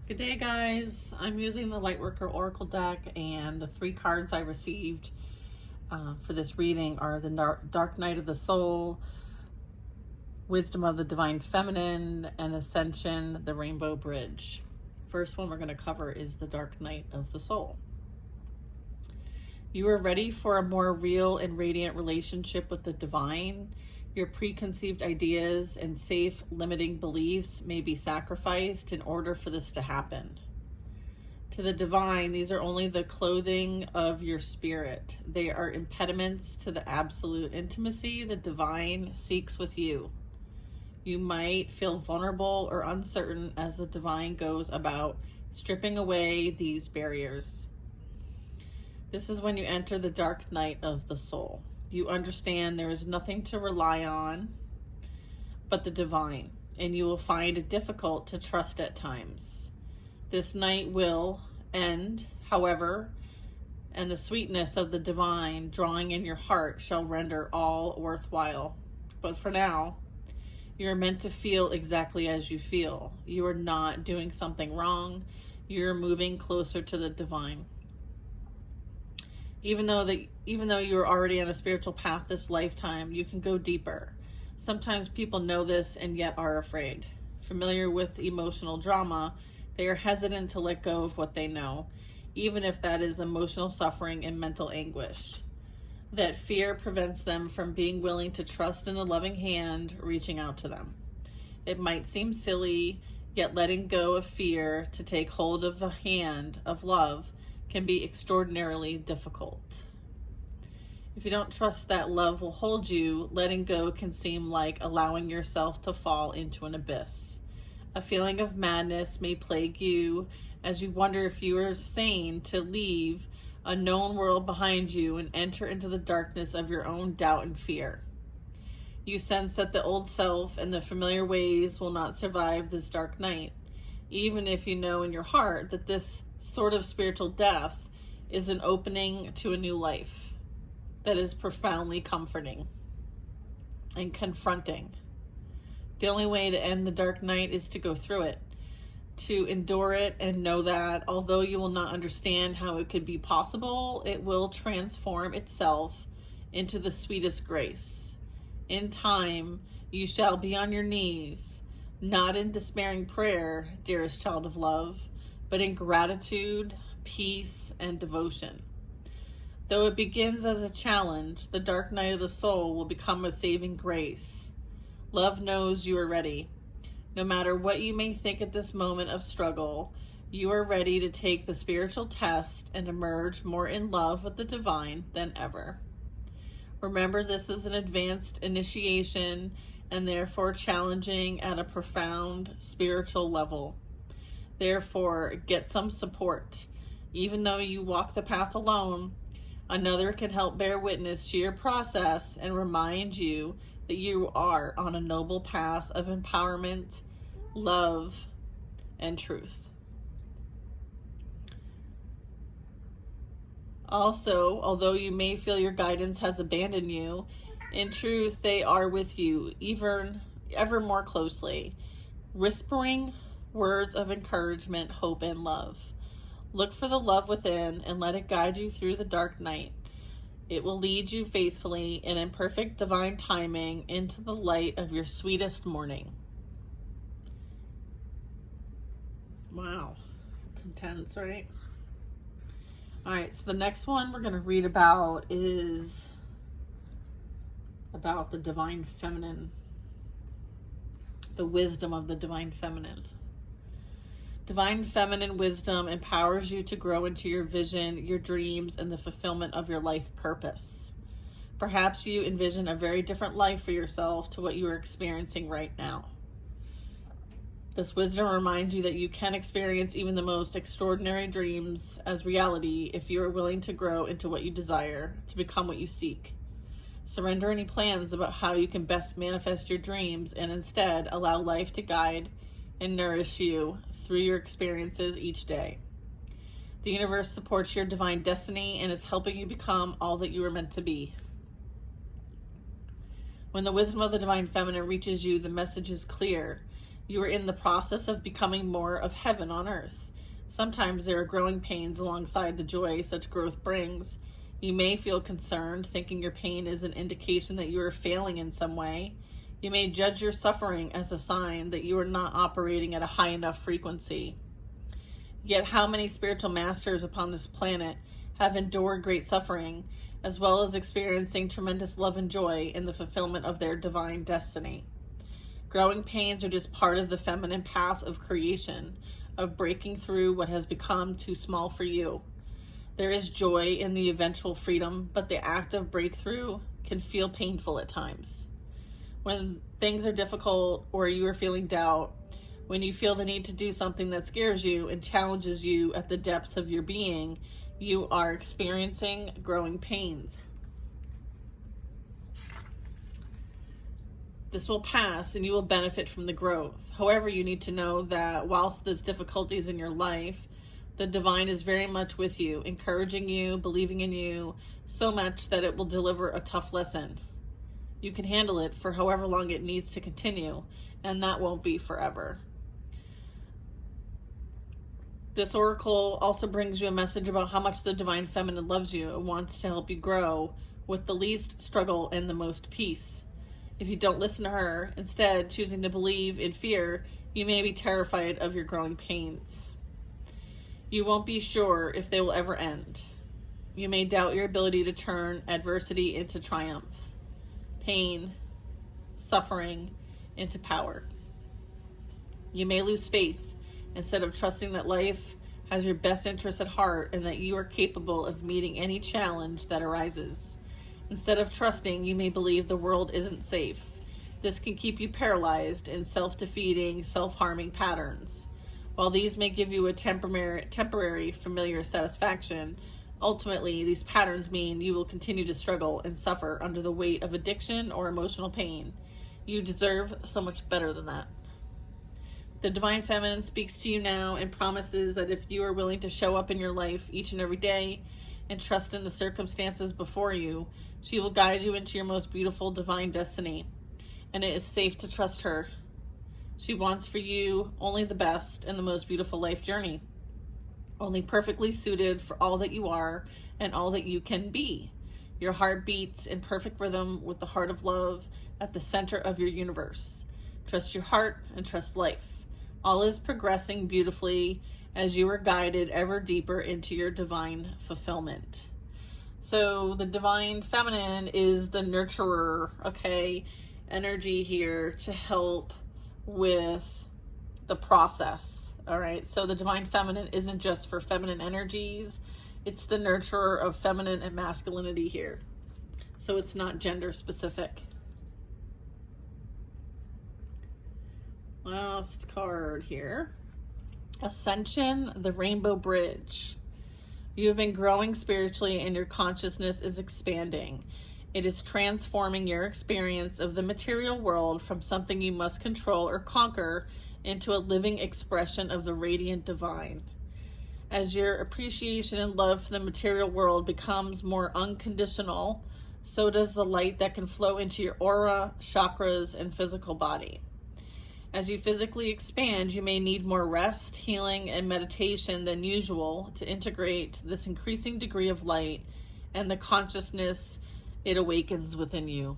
Good day, guys. I'm using the Lightworker Oracle deck, and the three cards I received for this reading are the Dark Night of the Soul, Wisdom of the Divine Feminine, and Ascension, the Rainbow Bridge. First one we're going to cover is the Dark Night of the Soul. You are ready for a more real and radiant relationship with the divine. Your preconceived ideas and safe, limiting beliefs may be sacrificed in order for this to happen. To the divine, these are only the clothing of your spirit. They are impediments to the absolute intimacy the divine seeks with you. You might feel vulnerable or uncertain as the divine goes about stripping away these barriers. This is when you enter the dark night of the soul. You understand there is nothing to rely on but the divine, and you will find it difficult to trust at times. This night will end, however, and the sweetness of the divine drawing in your heart shall render all worthwhile. But for now, you are meant to feel exactly as you feel. You are not doing something wrong. You're moving closer to the divine. Even though you're already on a spiritual path this lifetime, you can go deeper. Sometimes people know this and yet are afraid. Familiar with emotional drama, they are hesitant to let go of what they know, even if that is emotional suffering and mental anguish. That fear prevents them from being willing to trust in a loving hand reaching out to them. It might seem silly, yet letting go of fear to take hold of the hand of love can be extraordinarily difficult. If you don't trust that love will hold you, letting go can seem like allowing yourself to fall into an abyss. A feeling of madness may plague you as you wonder if you are sane to leave a known world behind you and enter into the darkness of your own doubt and fear. You sense that the old self and the familiar ways will not survive this dark night, even if you know in your heart that this sort of spiritual death is an opening to a new life that is profoundly comforting and confronting. The only way to end the dark night is to go through it, to endure it, and know that although you will not understand how it could be possible, it will transform itself into the sweetest grace. In time, you shall be on your knees, not in despairing prayer, dearest child of love, but in gratitude, peace, and devotion. Though it begins as a challenge, the dark night of the soul will become a saving grace. Love knows you are ready. No matter what you may think at this moment of struggle, you are ready to take the spiritual test and emerge more in love with the divine than ever. Remember, this is an advanced initiation and therefore challenging at a profound spiritual level. Therefore, get some support. Even though you walk the path alone, another can help bear witness to your process and remind you that you are on a noble path of empowerment, love, and truth. Also, although you may feel your guidance has abandoned you, in truth, they are with you ever more closely, whispering words of encouragement, hope, and love. Look for the love within and let it guide you through the dark night. It will lead you faithfully and in perfect divine timing into the light of your sweetest morning. Wow, it's intense, right? All right, so the next one we're going to read about is about the divine feminine, the wisdom of the divine feminine. Divine feminine wisdom empowers you to grow into your vision, your dreams, and the fulfillment of your life purpose. Perhaps you envision a very different life for yourself to what you are experiencing right now. This wisdom reminds you that you can experience even the most extraordinary dreams as reality if you are willing to grow into what you desire, to become what you seek. Surrender any plans about how you can best manifest your dreams and instead allow life to guide and nourish you through your experiences each day. The universe supports your divine destiny and is helping you become all that you are meant to be. When the wisdom of the divine feminine reaches you, the message is clear. You are in the process of becoming more of heaven on earth. Sometimes there are growing pains alongside the joy such growth brings. You may feel concerned, thinking your pain is an indication that you are failing in some way. You may judge your suffering as a sign that you are not operating at a high enough frequency. Yet how many spiritual masters upon this planet have endured great suffering, as well as experiencing tremendous love and joy in the fulfillment of their divine destiny? Growing pains are just part of the feminine path of creation, of breaking through what has become too small for you. There is joy in the eventual freedom, but the act of breakthrough can feel painful at times. When things are difficult or you are feeling doubt, when you feel the need to do something that scares you and challenges you at the depths of your being, you are experiencing growing pains. This will pass and you will benefit from the growth. However, you need to know that whilst there's difficulties in your life, the divine is very much with you, encouraging you, believing in you, so much that it will deliver a tough lesson. You can handle it for however long it needs to continue, and that won't be forever. This oracle also brings you a message about how much the divine feminine loves you and wants to help you grow with the least struggle and the most peace. If you don't listen to her, instead choosing to believe in fear, you may be terrified of your growing pains. You won't be sure if they will ever end. You may doubt your ability to turn adversity into triumph, pain, suffering into power. You may lose faith instead of trusting that life has your best interests at heart and that you are capable of meeting any challenge that arises. Instead of trusting, you may believe the world isn't safe. This can keep you paralyzed in self-defeating, self-harming patterns. While these may give you a temporary familiar satisfaction, ultimately these patterns mean you will continue to struggle and suffer under the weight of addiction or emotional pain. You deserve so much better than that. The Divine Feminine speaks to you now and promises that if you are willing to show up in your life each and every day and trust in the circumstances before you, she will guide you into your most beautiful divine destiny. And it is safe to trust her. She wants for you only the best and the most beautiful life journey, only perfectly suited for all that you are and all that you can be. Your heart beats in perfect rhythm with the heart of love at the center of your universe. Trust your heart and trust life. All is progressing beautifully as you are guided ever deeper into your divine fulfillment. So the Divine Feminine is the nurturer, energy here to help with the process. All right, so the Divine Feminine isn't just for feminine energies, it's the nurturer of feminine and masculinity here. So it's not gender specific. Last card here. Ascension, the Rainbow Bridge. You have been growing spiritually and your consciousness is expanding. It is transforming your experience of the material world from something you must control or conquer into a living expression of the radiant divine. As your appreciation and love for the material world becomes more unconditional, so does the light that can flow into your aura, chakras, and physical body. As you physically expand, you may need more rest, healing, and meditation than usual to integrate this increasing degree of light and the consciousness it awakens within you.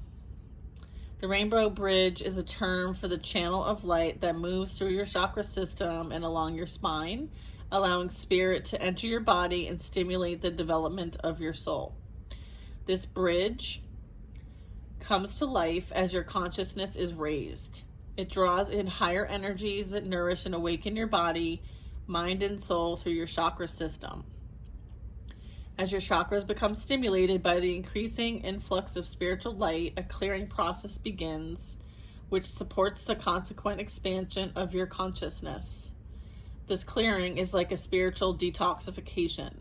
The Rainbow Bridge is a term for the channel of light that moves through your chakra system and along your spine, allowing spirit to enter your body and stimulate the development of your soul. This bridge comes to life as your consciousness is raised. It draws in higher energies that nourish and awaken your body, mind, and soul through your chakra system. As your chakras become stimulated by the increasing influx of spiritual light, a clearing process begins, which supports the consequent expansion of your consciousness. This clearing is like a spiritual detoxification.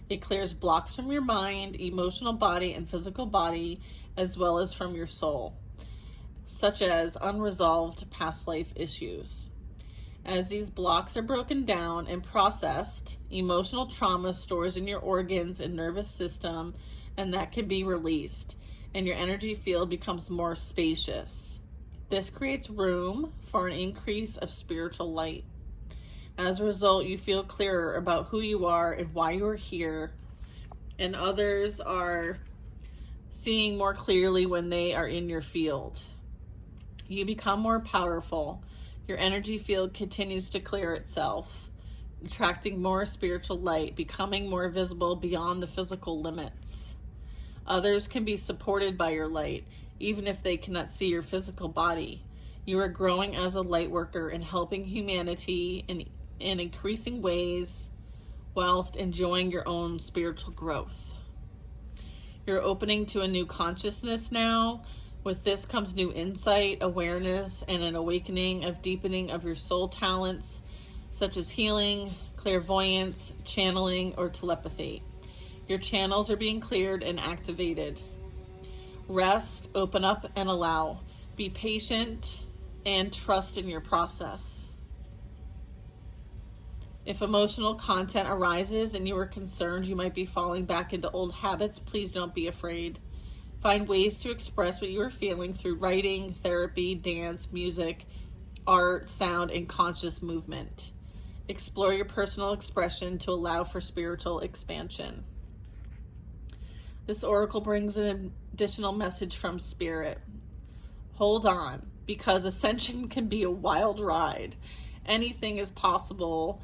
It clears blocks from your mind, emotional body, and physical body, as well as from your soul, such as unresolved past life issues. As these blocks are broken down and processed, emotional trauma stores in your organs and nervous system, and that can be released, and your energy field becomes more spacious. This creates room for an increase of spiritual light. As a result, you feel clearer about who you are and why you are here, and others are seeing more clearly when they are in your field. You become more powerful. Your energy field continues to clear itself, attracting more spiritual light, becoming more visible beyond the physical limits. Others can be supported by your light, even if they cannot see your physical body. You are growing as a light worker and helping humanity in increasing ways whilst enjoying your own spiritual growth. You're opening to a new consciousness now. With this comes new insight, awareness, and an awakening of deepening of your soul talents, such as healing, clairvoyance, channeling, or telepathy. Your channels are being cleared and activated. Rest, open up, and allow. Be patient and trust in your process. If emotional content arises and you are concerned you might be falling back into old habits, please don't be afraid. Find ways to express what you are feeling through writing, therapy, dance, music, art, sound, and conscious movement. Explore your personal expression to allow for spiritual expansion. This oracle brings an additional message from Spirit. Hold on, because ascension can be a wild ride. Anything is possible.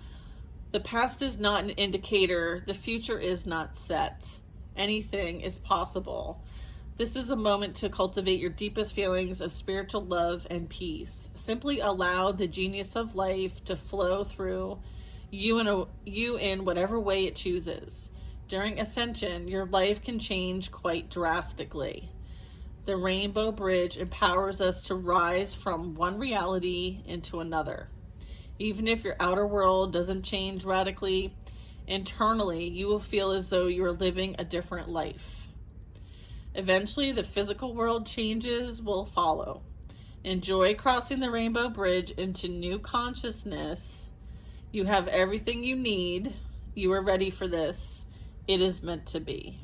The past is not an indicator. The future is not set. Anything is possible. This is a moment to cultivate your deepest feelings of spiritual love and peace. Simply allow the genius of life to flow through you in whatever way it chooses. During ascension, your life can change quite drastically. The Rainbow Bridge empowers us to rise from one reality into another. Even if your outer world doesn't change radically, internally you will feel as though you are living a different life. Eventually, the physical world changes will follow. Enjoy crossing the Rainbow Bridge into new consciousness. You have everything you need. You are ready for this. It is meant to be.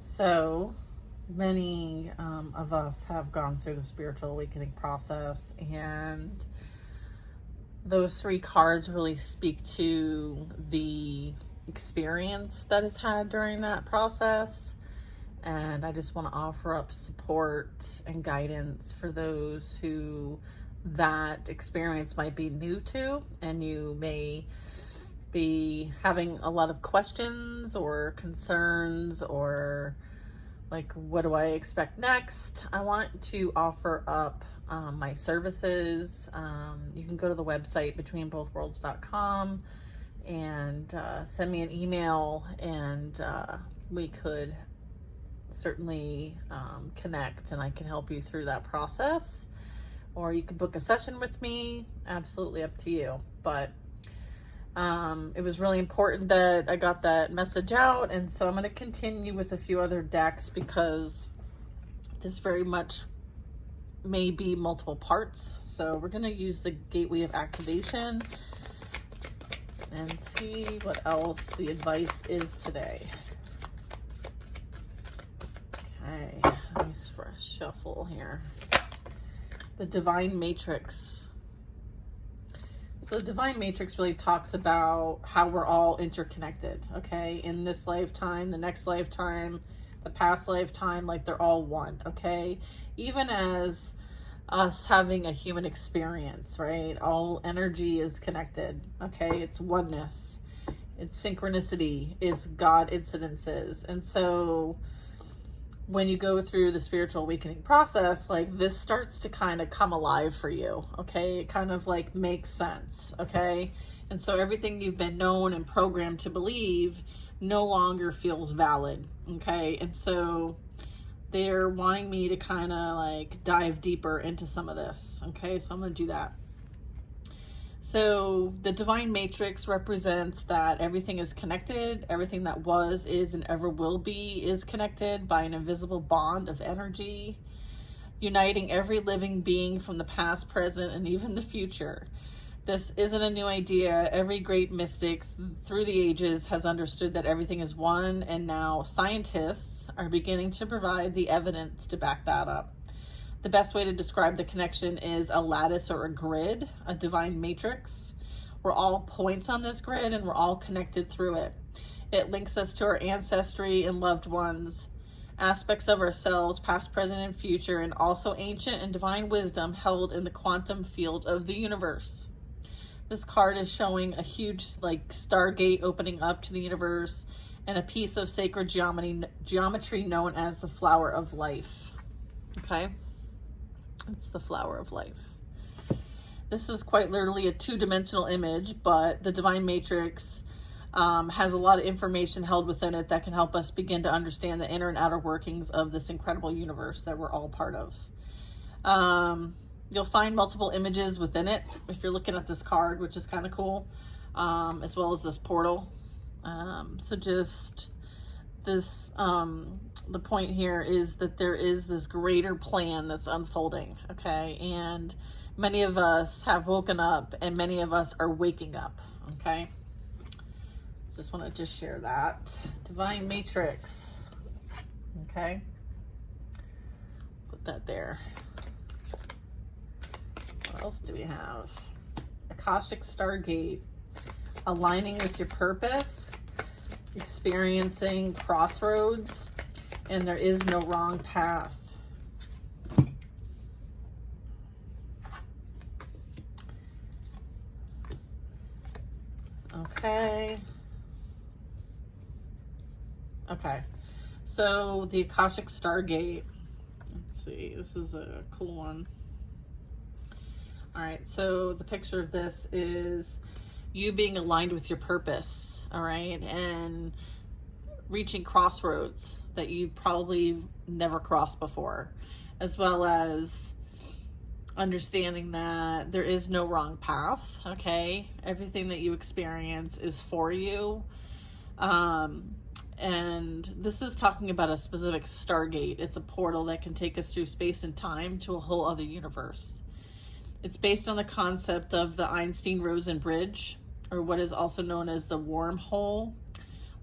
So, many of us have gone through the spiritual awakening process, and those three cards really speak to the experience that is had during that process. And I just want to offer up support and guidance for those who that experience might be new to, and you may be having a lot of questions or concerns, or like, what do I expect next? I want to offer up my services. You can go to the website betweenbothworlds.com and send me an email, and we could certainly connect, and I can help you through that process. Or you can book a session with me, absolutely up to you. But it was really important that I got that message out, and so I'm going to continue with a few other decks, because this very much may be multiple parts. So we're going to use the Gateway of Activation and see what else the advice is today. Okay, nice for a shuffle here. The Divine Matrix. So the Divine Matrix really talks about how we're all interconnected, okay? In this lifetime, the next lifetime, the past lifetime, like they're all one, okay? Even as us having a human experience, right? All energy is connected, okay? It's oneness. It's synchronicity. It's God incidences. And so when you go through the spiritual awakening process, like this starts to kind of come alive for you, okay? It kind of like makes sense, okay? And so everything you've been known and programmed to believe no longer feels valid, okay? And so they're wanting me to kind of like dive deeper into some of this, okay? So I'm going to do that. So the Divine Matrix represents that everything is connected. Everything that was, is, and ever will be is connected by an invisible bond of energy, uniting every living being from the past, present, and even the future. This isn't a new idea. Every great mystic through the ages has understood that everything is one, and now scientists are beginning to provide the evidence to back that up. The best way to describe the connection is a lattice or a grid, a divine matrix. We're all points on this grid, and we're all connected through it. It links us to our ancestry and loved ones, aspects of ourselves, past, present, and future, and also ancient and divine wisdom held in the quantum field of the universe. This card is showing a huge stargate opening up to the universe and a piece of sacred geometry known as the flower of life. Okay? It's the flower of life. This is quite literally a two-dimensional image, but the divine matrix has a lot of information held within it that can help us begin to understand the inner and outer workings of this incredible universe that we're all part of. You'll find multiple images within it if you're looking at this card, which is kind of cool, as well as this portal. So just this, the point here is that there is this greater plan that's unfolding, okay? And many of us have woken up, and many of us are waking up, okay? Just want to just share that. Divine Matrix, okay? Put that there. What else do we have? Akashic Stargate, aligning with your purpose, experiencing crossroads, and there is no wrong path. Okay. Okay. So the Akashic Stargate. Let's see. This is a cool one. All right. So the picture of this is you being aligned with your purpose. All right. And reaching crossroads that you've probably never crossed before, as well as understanding that there is no wrong path. Okay. Everything that you experience is for you. And this is talking about a specific Stargate. It's a portal that can take us through space and time to a whole other universe. It's based on the concept of the Einstein-Rosen bridge, or what is also known as the wormhole,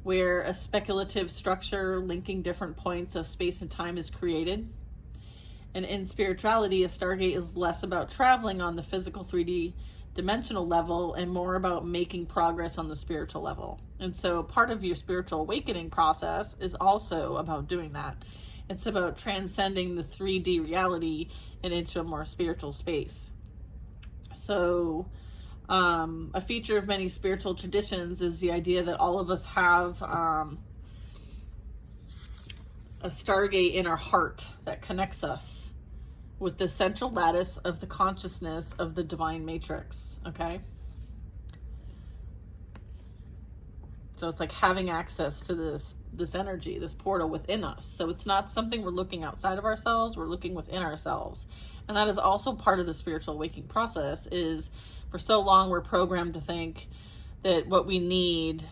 where a speculative structure linking different points of space and time is created. And in spirituality, a Stargate is less about traveling on the physical 3D dimensional level and more about making progress on the spiritual level. And so part of your spiritual awakening process is also about doing that. It's about transcending the 3D reality and into a more spiritual space. So a feature of many spiritual traditions is the idea that all of us have a Stargate in our heart that connects us with the central lattice of the consciousness of the divine matrix, okay? So it's like having access to this energy, this portal within us. So it's not something we're looking outside of ourselves, we're looking within ourselves. And that is also part of the spiritual awakening process. Is for so long we're programmed to think that what we need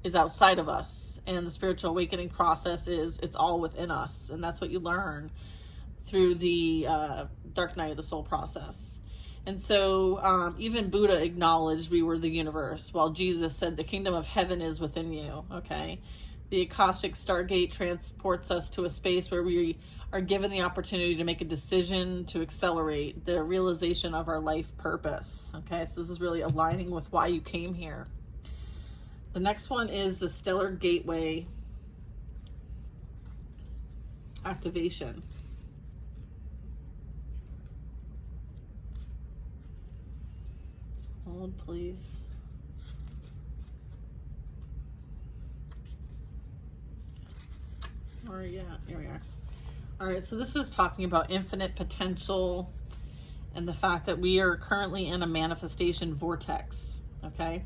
is outside of us, and the spiritual awakening process is it's all within us. And that's what you learn through the dark night of the soul process. And so even Buddha acknowledged we were the universe, while Jesus said the kingdom of heaven is within you, okay? The Akashic Stargate transports us to a space where we are given the opportunity to make a decision to accelerate the realization of our life purpose, okay? So this is really aligning with why you came here. The next one is the Stellar Gateway activation. Hold, please. Where are you at? Here we are. All right, so this is talking about infinite potential and the fact that we are currently in a manifestation vortex, okay?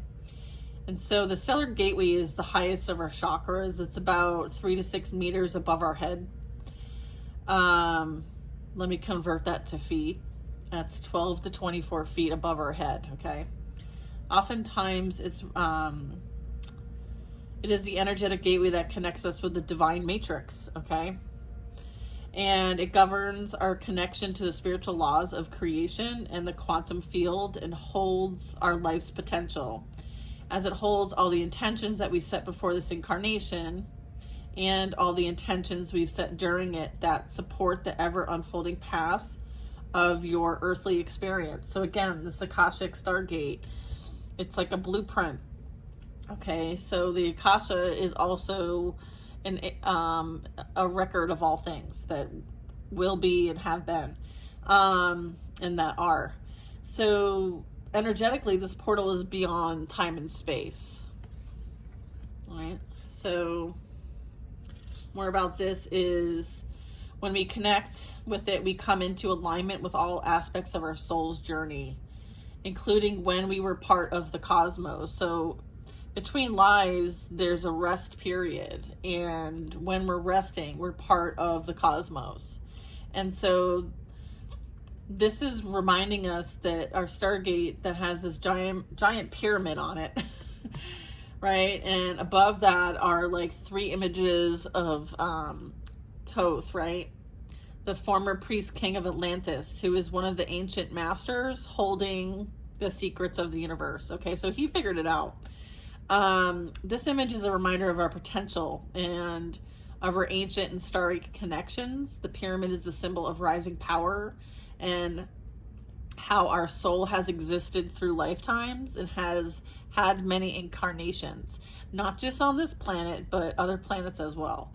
And so the Stellar Gateway is the highest of our chakras. It's about 3 to 6 meters above our head. Let me convert that to feet. That's 12 to 24 feet above our head, okay? Oftentimes it is the energetic gateway that connects us with the divine matrix, okay? and it governs our connection to the spiritual laws of creation and the quantum field, and holds our life's potential, as it holds all the intentions that we set before this incarnation and all the intentions we've set during it that support the ever unfolding path of your earthly experience. So again, this Akashic Stargate, it's like a blueprint. Okay, so the Akasha is also a record of all things that will be and have been, and that are. So energetically, this portal is beyond time and space. All right, so more about this is when we connect with it, we come into alignment with all aspects of our soul's journey, including when we were part of the cosmos. So between lives, there's a rest period. And when we're resting, we're part of the cosmos. And so this is reminding us that our Stargate that has this giant pyramid on it, right? And above that are like 3 images of Thoth, right? The former priest king of Atlantis, who is one of the ancient masters holding the secrets of the universe. Okay, so he figured it out. This image is a reminder of our potential and of our ancient and starry connections. The pyramid is the symbol of rising power and how our soul has existed through lifetimes and has had many incarnations, not just on this planet, but other planets as well.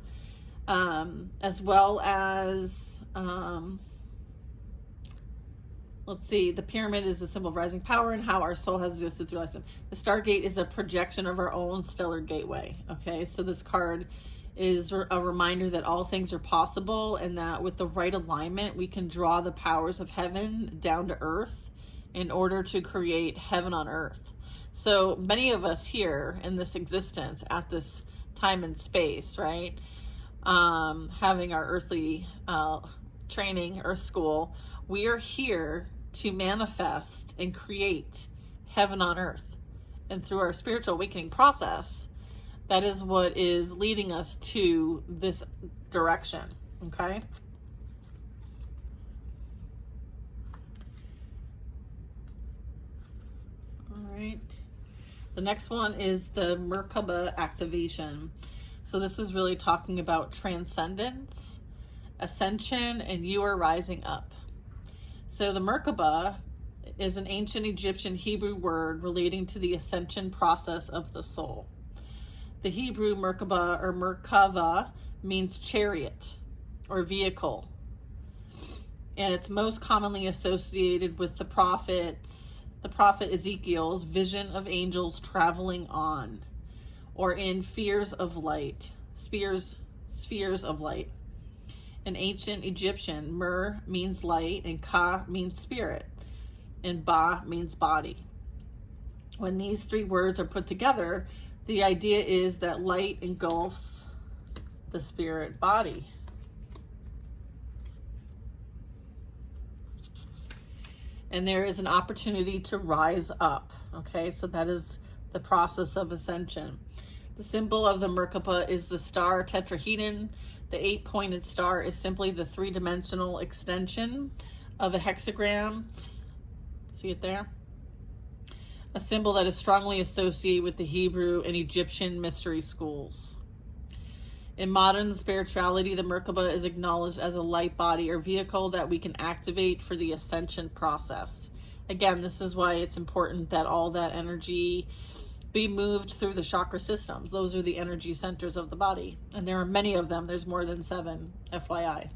Let's see, the pyramid is the symbol of rising power and how our soul has existed through lifetime. The Stargate is a projection of our own stellar gateway. Okay, so this card is a reminder that all things are possible, and that with the right alignment, we can draw the powers of heaven down to earth in order to create heaven on earth. So many of us here in this existence at this time and space, right? Having our earthly training, earth school, we are here to manifest and create heaven on earth. And through our spiritual awakening process, that is what is leading us to this direction. Okay? All right. The next one is the Merkaba activation. So this is really talking about transcendence, ascension, and you are rising up. So the Merkaba is an ancient Egyptian Hebrew word relating to the ascension process of the soul. The Hebrew Merkaba or Merkava means chariot or vehicle. And it's most commonly associated with the prophet Ezekiel's vision of angels traveling on, or in spheres of light. In ancient Egyptian, Mer means light, and Ka means spirit, and Ba means body. When these 3 words are put together, the idea is that light engulfs the spirit body. And there is an opportunity to rise up. Okay, so that is the process of ascension. The symbol of the Merkaba is the star tetrahedron. The 8-pointed star is simply the 3-dimensional extension of a hexagram. See it there? A symbol that is strongly associated with the Hebrew and Egyptian mystery schools. In modern spirituality, the Merkaba is acknowledged as a light body or vehicle that we can activate for the ascension process. Again, this is why it's important that all that energy be moved through the chakra systems. Those are the energy centers of the body. And there are many of them. There's more than 7, FYI.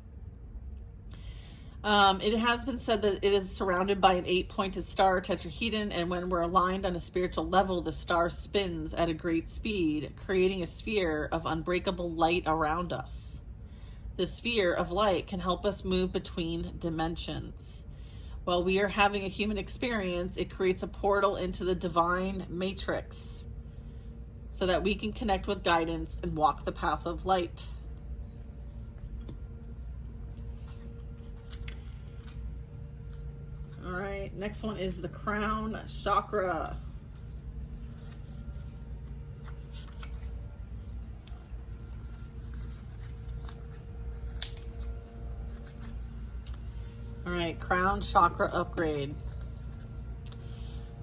It has been said that it is surrounded by an 8-pointed star tetrahedron, and when we're aligned on a spiritual level, the star spins at a great speed, creating a sphere of unbreakable light around us. The sphere of light can help us move between dimensions. While we are having a human experience, it creates a portal into the divine matrix so that we can connect with guidance and walk the path of light. All right, next one is the crown chakra. All right, crown chakra upgrade.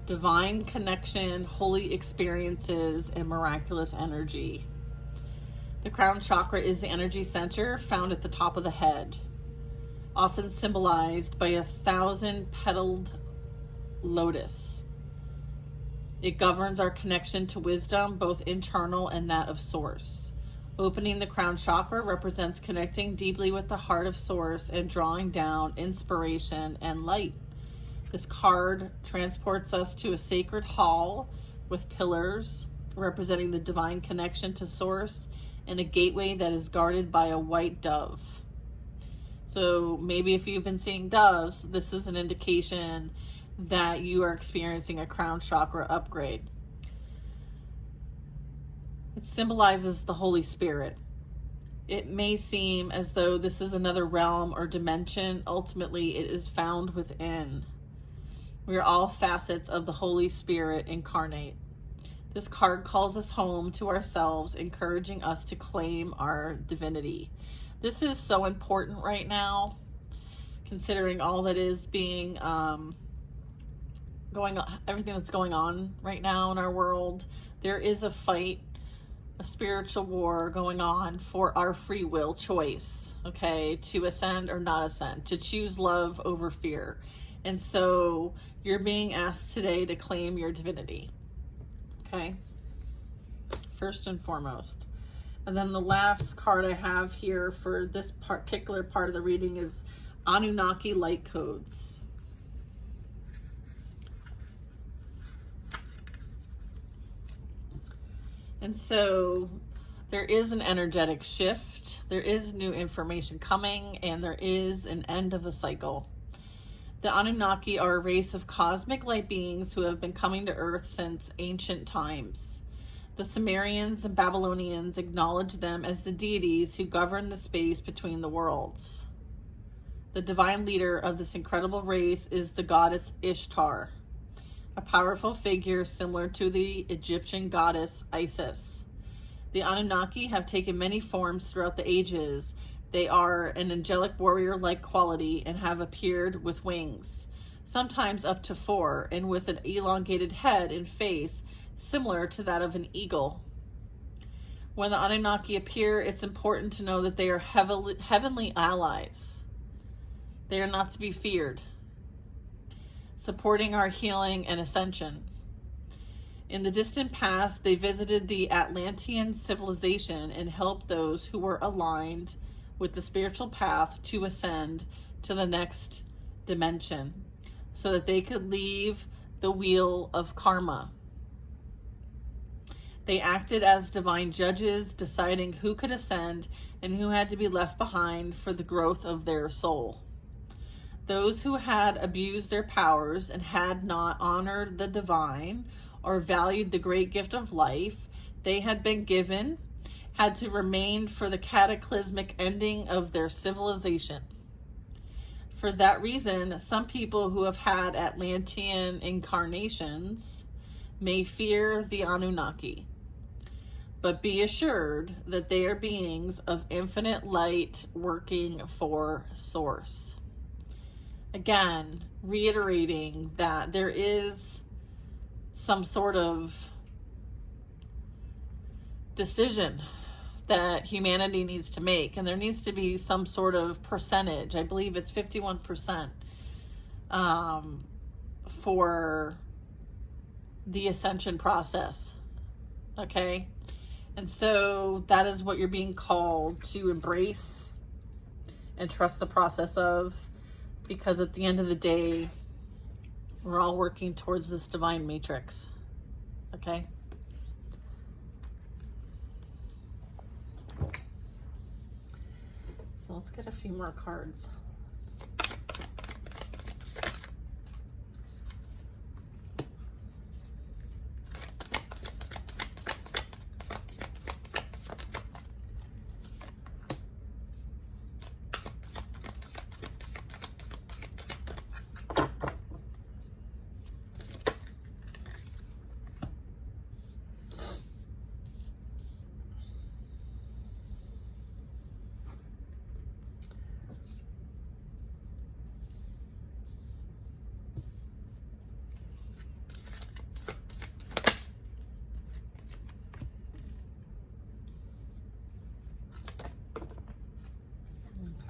Divine connection, holy experiences, and miraculous energy. The crown chakra is the energy center found at the top of the head, often symbolized by a 1,000-petaled lotus. It governs our connection to wisdom, both internal and that of Source. Opening the crown chakra represents connecting deeply with the heart of Source and drawing down inspiration and light. This card transports us to a sacred hall with pillars representing the divine connection to Source and a gateway that is guarded by a white dove. So maybe if you've been seeing doves, this is an indication that you are experiencing a crown chakra upgrade. It symbolizes the Holy Spirit. It may seem as though this is another realm or dimension. Ultimately, it is found within. We are all facets of the Holy Spirit incarnate. This card calls us home to ourselves, encouraging us to claim our divinity. This is so important right now, considering all that is being going on, everything that's going on right now in our world. There is a fight, a spiritual war going on for our free will choice, okay, to ascend or not ascend, to choose love over fear. And so you're being asked today to claim your divinity, okay, first and foremost. And then the last card I have here for this particular part of the reading is Anunnaki Light Codes. And so there is an energetic shift, there is new information coming, and there is an end of a cycle. The Anunnaki are a race of cosmic light beings who have been coming to Earth since ancient times. The Sumerians and Babylonians acknowledge them as the deities who govern the space between the worlds. The divine leader of this incredible race is the goddess Ishtar, a powerful figure similar to the Egyptian goddess Isis. The Anunnaki have taken many forms throughout the ages. They are an angelic warrior-like quality and have appeared with wings, sometimes up to 4, and with an elongated head and face similar to that of an eagle. When the Anunnaki appear, it's important to know that they are heavenly allies. They are not to be feared, supporting our healing and ascension. In the distant past, they visited the Atlantean civilization and helped those who were aligned with the spiritual path to ascend to the next dimension so that they could leave the wheel of karma. They acted as divine judges, deciding who could ascend and who had to be left behind for the growth of their soul. Those who had abused their powers and had not honored the divine or valued the great gift of life they had been given had to remain for the cataclysmic ending of their civilization. For that reason, some people who have had Atlantean incarnations may fear the Anunnaki, but be assured that they are beings of infinite light working for Source. Again, reiterating that there is some sort of decision that humanity needs to make, and there needs to be some sort of percentage. I believe it's 51% for the ascension process, okay? And so that is what you're being called to embrace and trust the process of, because at the end of the day, we're all working towards this divine matrix, okay? So let's get a few more cards.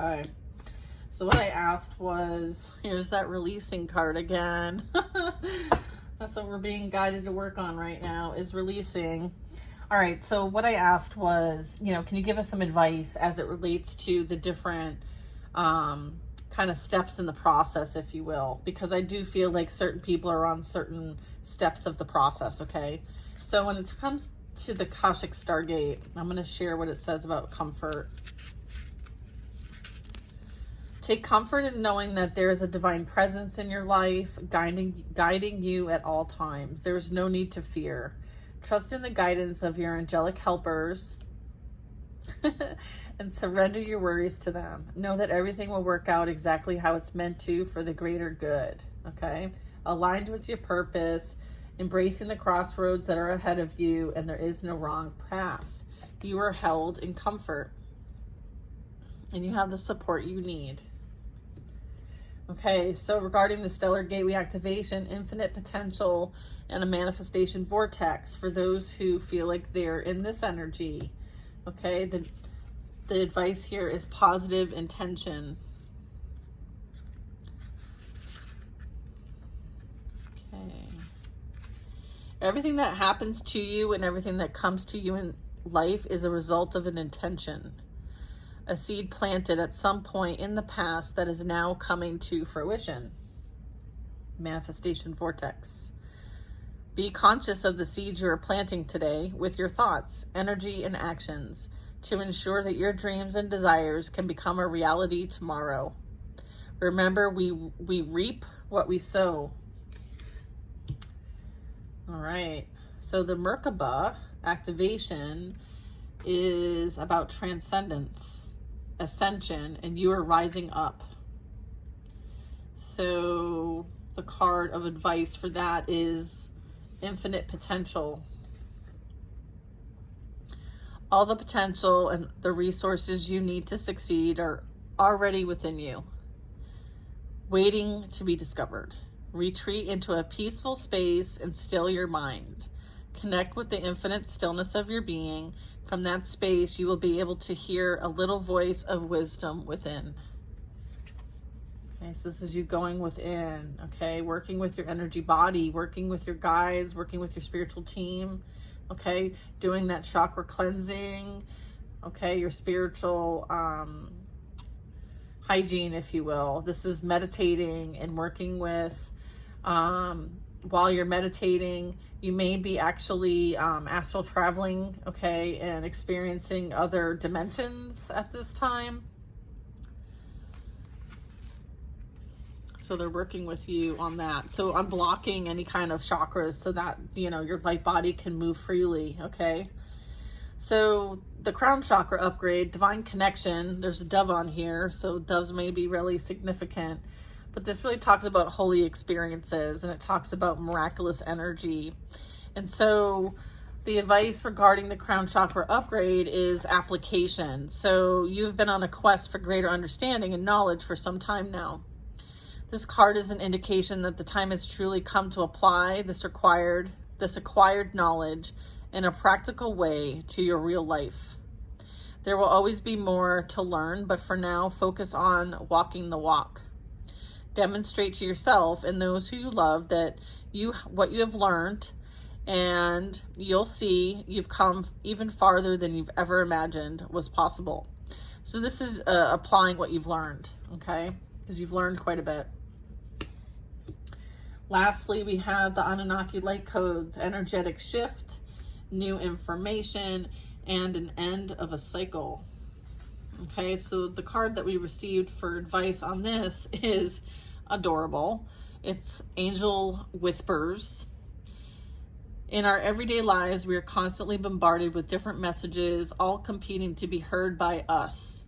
Okay. So what I asked was, here's that releasing card again. That's what we're being guided to work on right now, is releasing. All right, so what I asked was, can you give us some advice as it relates to the different kind of steps in the process, if you will? Because I do feel like certain people are on certain steps of the process, okay? So when it comes to the Akashic Stargate, I'm going to share what it says about comfort. Take comfort in knowing that there is a divine presence in your life, guiding you at all times. There is no need to fear. Trust in the guidance of your angelic helpers and surrender your worries to them. Know that everything will work out exactly how it's meant to for the greater good, okay? Aligned with your purpose, embracing the crossroads that are ahead of you, and there is no wrong path. You are held in comfort, and you have the support you need. Okay, so regarding the stellar gateway activation, infinite potential, and a manifestation vortex for those who feel like they're in this energy. Okay, the advice here is positive intention. Okay. Everything that happens to you and everything that comes to you in life is a result of an intention. A seed planted at some point in the past that is now coming to fruition. Manifestation vortex. Be conscious of the seeds you are planting today with your thoughts, energy, and actions to ensure that your dreams and desires can become a reality tomorrow. Remember, we reap what we sow. All right. So the Merkaba activation is about transcendence, ascension, and you are rising up. So the card of advice for that is infinite potential. All the potential and the resources you need to succeed are already within you, waiting to be discovered. Retreat into a peaceful space and still your mind. Connect with the infinite stillness of your being. From that space, you will be able to hear a little voice of wisdom within. Okay, so this is you going within, okay? Working with your energy body, working with your guides, working with your spiritual team, okay? Doing that chakra cleansing, okay? Your spiritual hygiene, if you will. This is meditating and working with, while you're meditating, you may be actually astral traveling, okay, and experiencing other dimensions at this time. So they're working with you on that. So unblocking any kind of chakras so that, your light body can move freely, okay? So the crown chakra upgrade, divine connection, there's a dove on here, so doves may be really significant. But this really talks about holy experiences, and it talks about miraculous energy. And so the advice regarding the crown chakra upgrade is application. So you've been on a quest for greater understanding and knowledge for some time now. This card is an indication that the time has truly come to apply this acquired knowledge in a practical way to your real life. There will always be more to learn, but for now, focus on walking the walk. Demonstrate to yourself and those who you love that what you have learned, and you'll see you've come even farther than you've ever imagined was possible. So this is applying what you've learned, okay? Because you've learned quite a bit. Lastly, we have the Anunnaki light codes, energetic shift, new information, and an end of a cycle. Okay, so the card that we received for advice on this is adorable. It's Angel Whispers. In our everyday lives, we are constantly bombarded with different messages, all competing to be heard by us.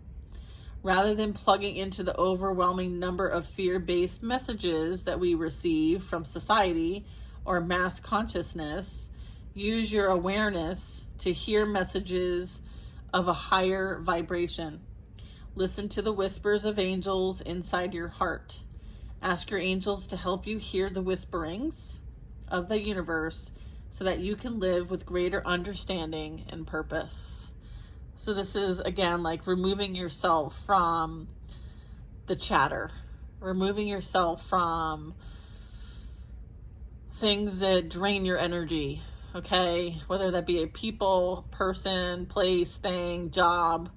Rather than plugging into the overwhelming number of fear-based messages that we receive from society or mass consciousness, use your awareness to hear messages of a higher vibration. Listen to the whispers of angels inside your heart. Ask your angels to help you hear the whisperings of the universe so that you can live with greater understanding and purpose. So this is, again, like removing yourself from the chatter, removing yourself from things that drain your energy, okay? Whether that be a people, person, place, thing, job,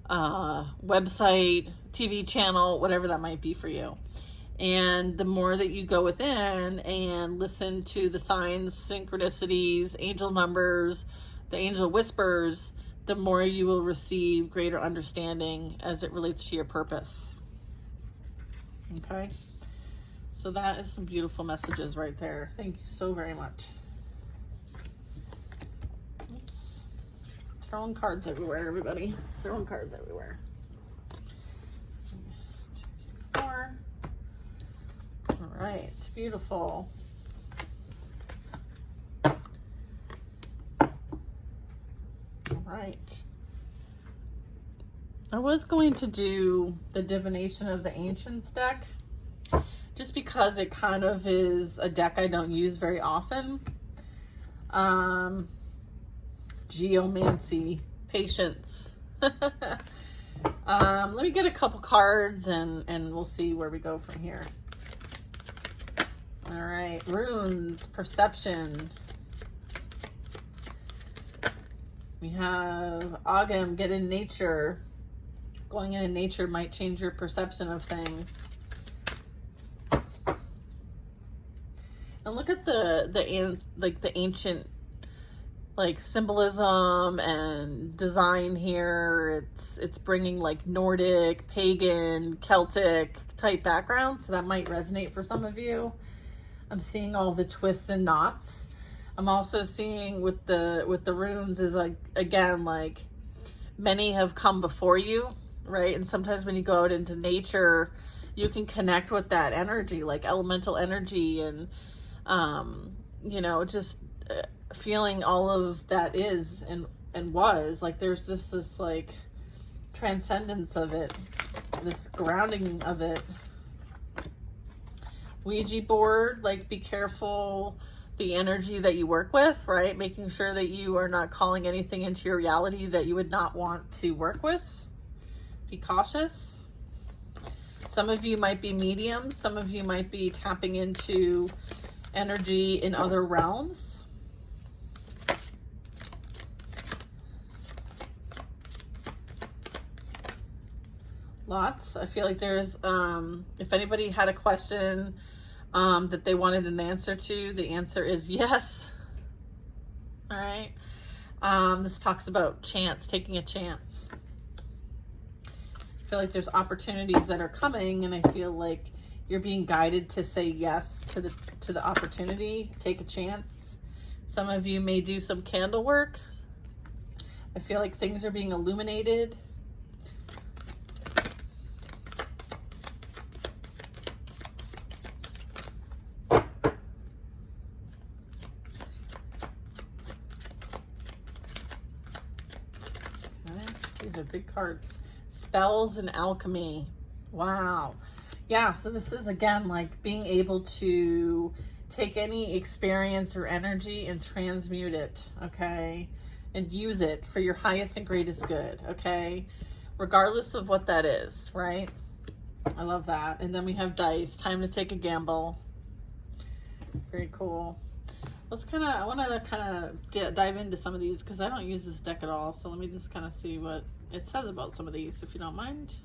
website, TV channel, whatever that might be for you. And the more that you go within and listen to the signs, synchronicities, angel numbers, the angel whispers, the more you will receive greater understanding as it relates to your purpose. Okay? So that is some beautiful messages right there. Thank you so very much. Oops. Throwing cards everywhere, everybody. Throwing cards everywhere. 4. All right, beautiful. All right. I was going to do the Divination of the Ancients deck, just because it kind of is a deck I don't use very often. Geomancy, patience. Let me get a couple cards and we'll see where we go from here. All right, runes, perception. We have Agam, get in nature. Going in nature might change your perception of things. And look at the ancient symbolism and design here. It's bringing like Nordic, pagan, Celtic type background, so that might resonate for some of you. I'm seeing all the twists and knots. I'm also seeing with the runes is like, again, like many have come before you, right? And sometimes when you go out into nature, you can connect with that energy, like elemental energy, and just feeling all of that is and was like, there's just this like transcendence of it, this grounding of it. Ouija board, like be careful the energy that you work with, right? Making sure that you are not calling anything into your reality that you would not want to work with. Be cautious. Some of you might be mediums. Some of you might be tapping into energy in other realms. Lots. I feel like there's, if anybody had a question that they wanted an answer to, the answer is yes. All right. This talks about chance, taking a chance. I feel like there's opportunities that are coming, and I feel like you're being guided to say yes to the opportunity. Take a chance. Some of you may do some candle work. I feel like things are being illuminated. These are big cards. Spells and alchemy. Wow. Yeah, so this is, again, like being able to take any experience or energy and transmute it, okay? And use it for your highest and greatest good, okay? Regardless of what that is, right? I love that. And then we have dice. Time to take a gamble. Very cool. I want to kind of dive into some of these because I don't use this deck at all. So let me just kind of see what it says about some of these, if you don't mind.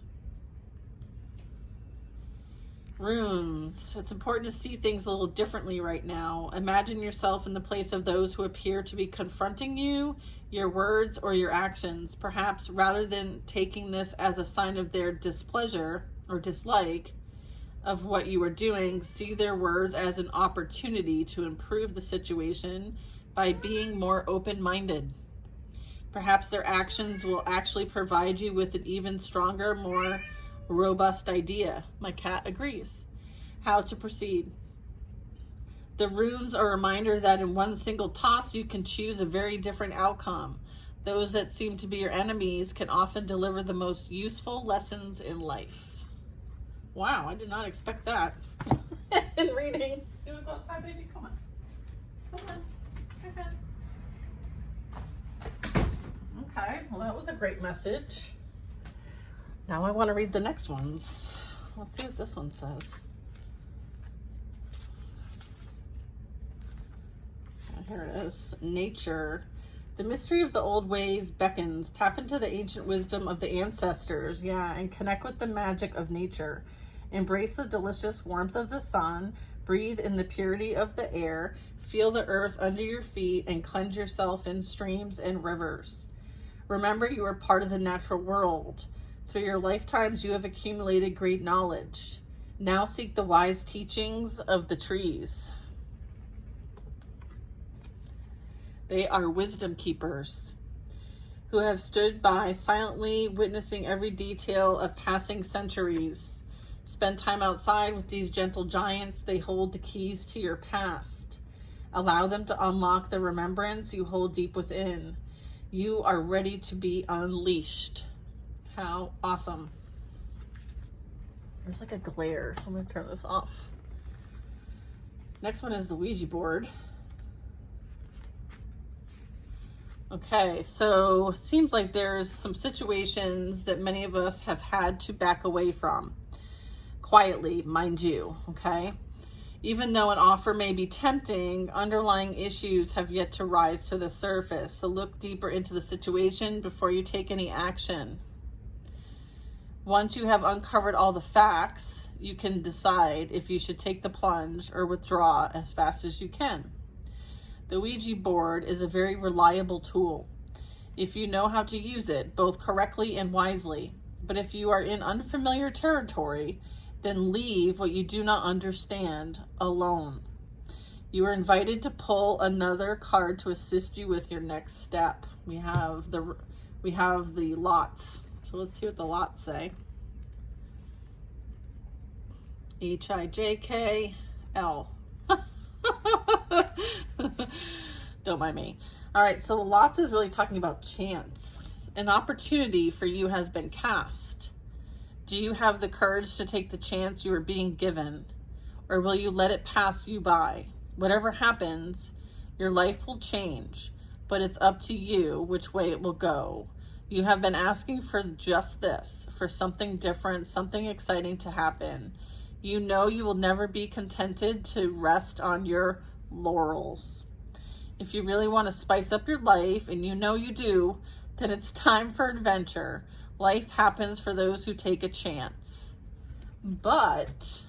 Runes. It's important to see things a little differently right now. Imagine yourself in the place of those who appear to be confronting you, your words, or your actions. Perhaps rather than taking this as a sign of their displeasure or dislike of what you are doing, see their words as an opportunity to improve the situation by being more open-minded. Perhaps their actions will actually provide you with an even stronger, more robust idea. My cat agrees. How to proceed. The runes are a reminder that in one single toss you can choose a very different outcome. Those that seem to be your enemies can often deliver the most useful lessons in life. Wow, I did not expect that in reading. You want to go outside, baby? Come on. Come on. Okay, well, that was a great message. Now I want to read the next ones. let's see what this one says. Here it is. Nature. The mystery of the old ways beckons. Tap into the ancient wisdom of the ancestors. Yeah, and connect with the magic of nature. Embrace the delicious warmth of the sun. Breathe in the purity of the air. Feel the earth under your feet and cleanse yourself in streams and rivers. Remember, you are part of the natural world. Through your lifetimes, you have accumulated great knowledge. Now seek the wise teachings of the trees. They are wisdom keepers who have stood by silently witnessing every detail of passing centuries. Spend time outside with these gentle giants. They hold the keys to your past. Allow them to unlock the remembrance you hold deep within. You are ready to be unleashed. How awesome. There's like a glare, so I'm going to turn this off. Next one is the Ouija board. Okay, so it seems like there's some situations that many of us have had to back away from. Quietly, mind you, okay? Even though an offer may be tempting, underlying issues have yet to rise to the surface. So look deeper into the situation before you take any action. Once you have uncovered all the facts, you can decide if you should take the plunge or withdraw as fast as you can. The Ouija board is a very reliable tool if you know how to use it, both correctly and wisely. But if you are in unfamiliar territory, then leave what you do not understand alone. You are invited to pull another card to assist you with your next step. We have the lots. So let's see what the lots say. HIJKL. Don't mind me. All right, so the lots is really talking about chance. An opportunity for you has been cast. Do you have the courage to take the chance you are being given, or will you let it pass you by? Whatever happens, your life will change, but it's up to you which way it will go. You have been asking for just this, for something different, something exciting to happen. You know you will never be contented to rest on your laurels. If you really want to spice up your life, and you know you do, then it's time for adventure. Life happens for those who take a chance. But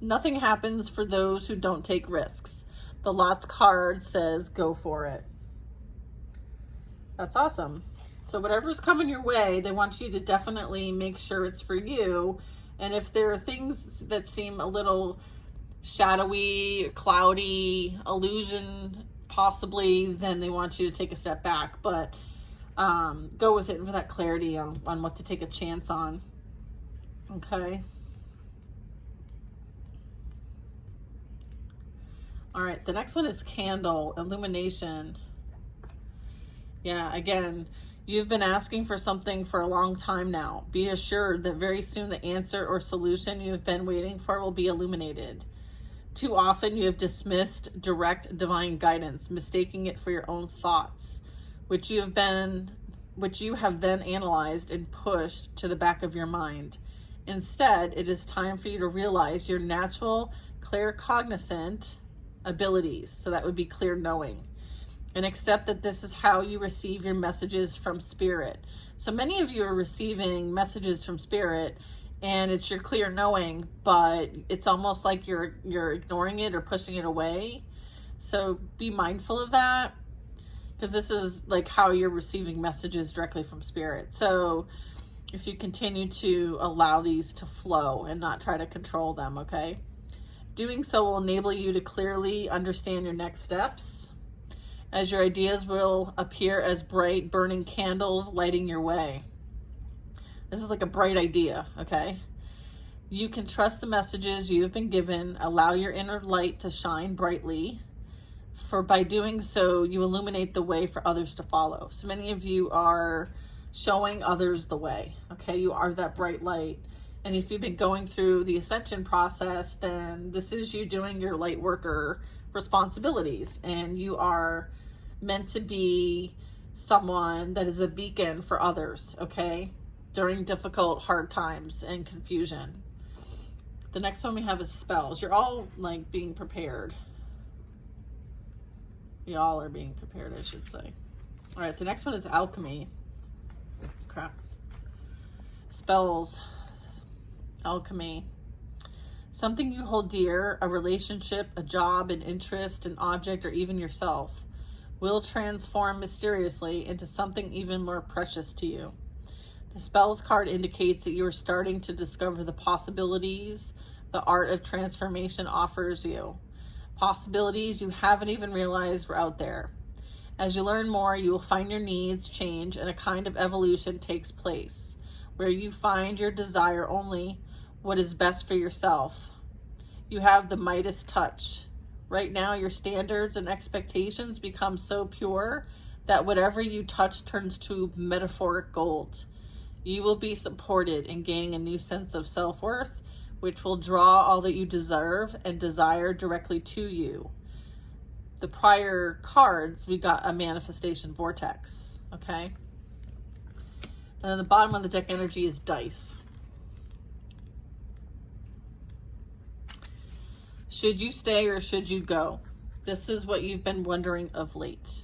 nothing happens for those who don't take risks. The lots card says go for it. That's awesome. So whatever's coming your way, they want you to definitely make sure it's for you. And if there are things that seem a little shadowy, cloudy, illusion, possibly, then they want you to take a step back. But go with it for that clarity on what to take a chance on. Okay. All right, the next one is candle, illumination. Yeah, again, you've been asking for something for a long time now. Be assured that very soon the answer or solution you've been waiting for will be illuminated. Too often you have dismissed direct divine guidance, mistaking it for your own thoughts, which you have then analyzed and pushed to the back of your mind. Instead, it is time for you to realize your natural claircognizant abilities. So that would be clear knowing. And accept that this is how you receive your messages from spirit. So many of you are receiving messages from spirit and it's your clear knowing, but it's almost like you're ignoring it or pushing it away. So be mindful of that, because this is like how you're receiving messages directly from spirit. So if you continue to allow these to flow and not try to control them, okay? Doing so will enable you to clearly understand your next steps, as your ideas will appear as bright burning candles lighting your way. This is like a bright idea, okay? You can trust the messages you have been given. Allow your inner light to shine brightly, for by doing so, you illuminate the way for others to follow. So many of you are showing others the way, okay? You are that bright light. And if you've been going through the ascension process, then this is you doing your light worker responsibilities, and you are meant to be someone that is a beacon for others, okay, during difficult, hard times and confusion. The next one we have is spells. You're all like being prepared. Y'all are being prepared, I should say. All right, the next one is alchemy. Crap. Spells. Alchemy. Something you hold dear, a relationship, a job, an interest, an object, or even yourself, will transform mysteriously into something even more precious to you. The spells card indicates that you are starting to discover the possibilities the art of transformation offers you. Possibilities you haven't even realized were out there. As you learn more, you will find your needs change and a kind of evolution takes place, where you find your desire only what is best for yourself. You have the Midas touch. Right now, your standards and expectations become so pure that whatever you touch turns to metaphoric gold. You will be supported in gaining a new sense of self-worth, which will draw all that you deserve and desire directly to you. The prior cards, we got a manifestation vortex, okay? And then the bottom of the deck energy is dice. Should you stay or should you go? This is what you've been wondering of late.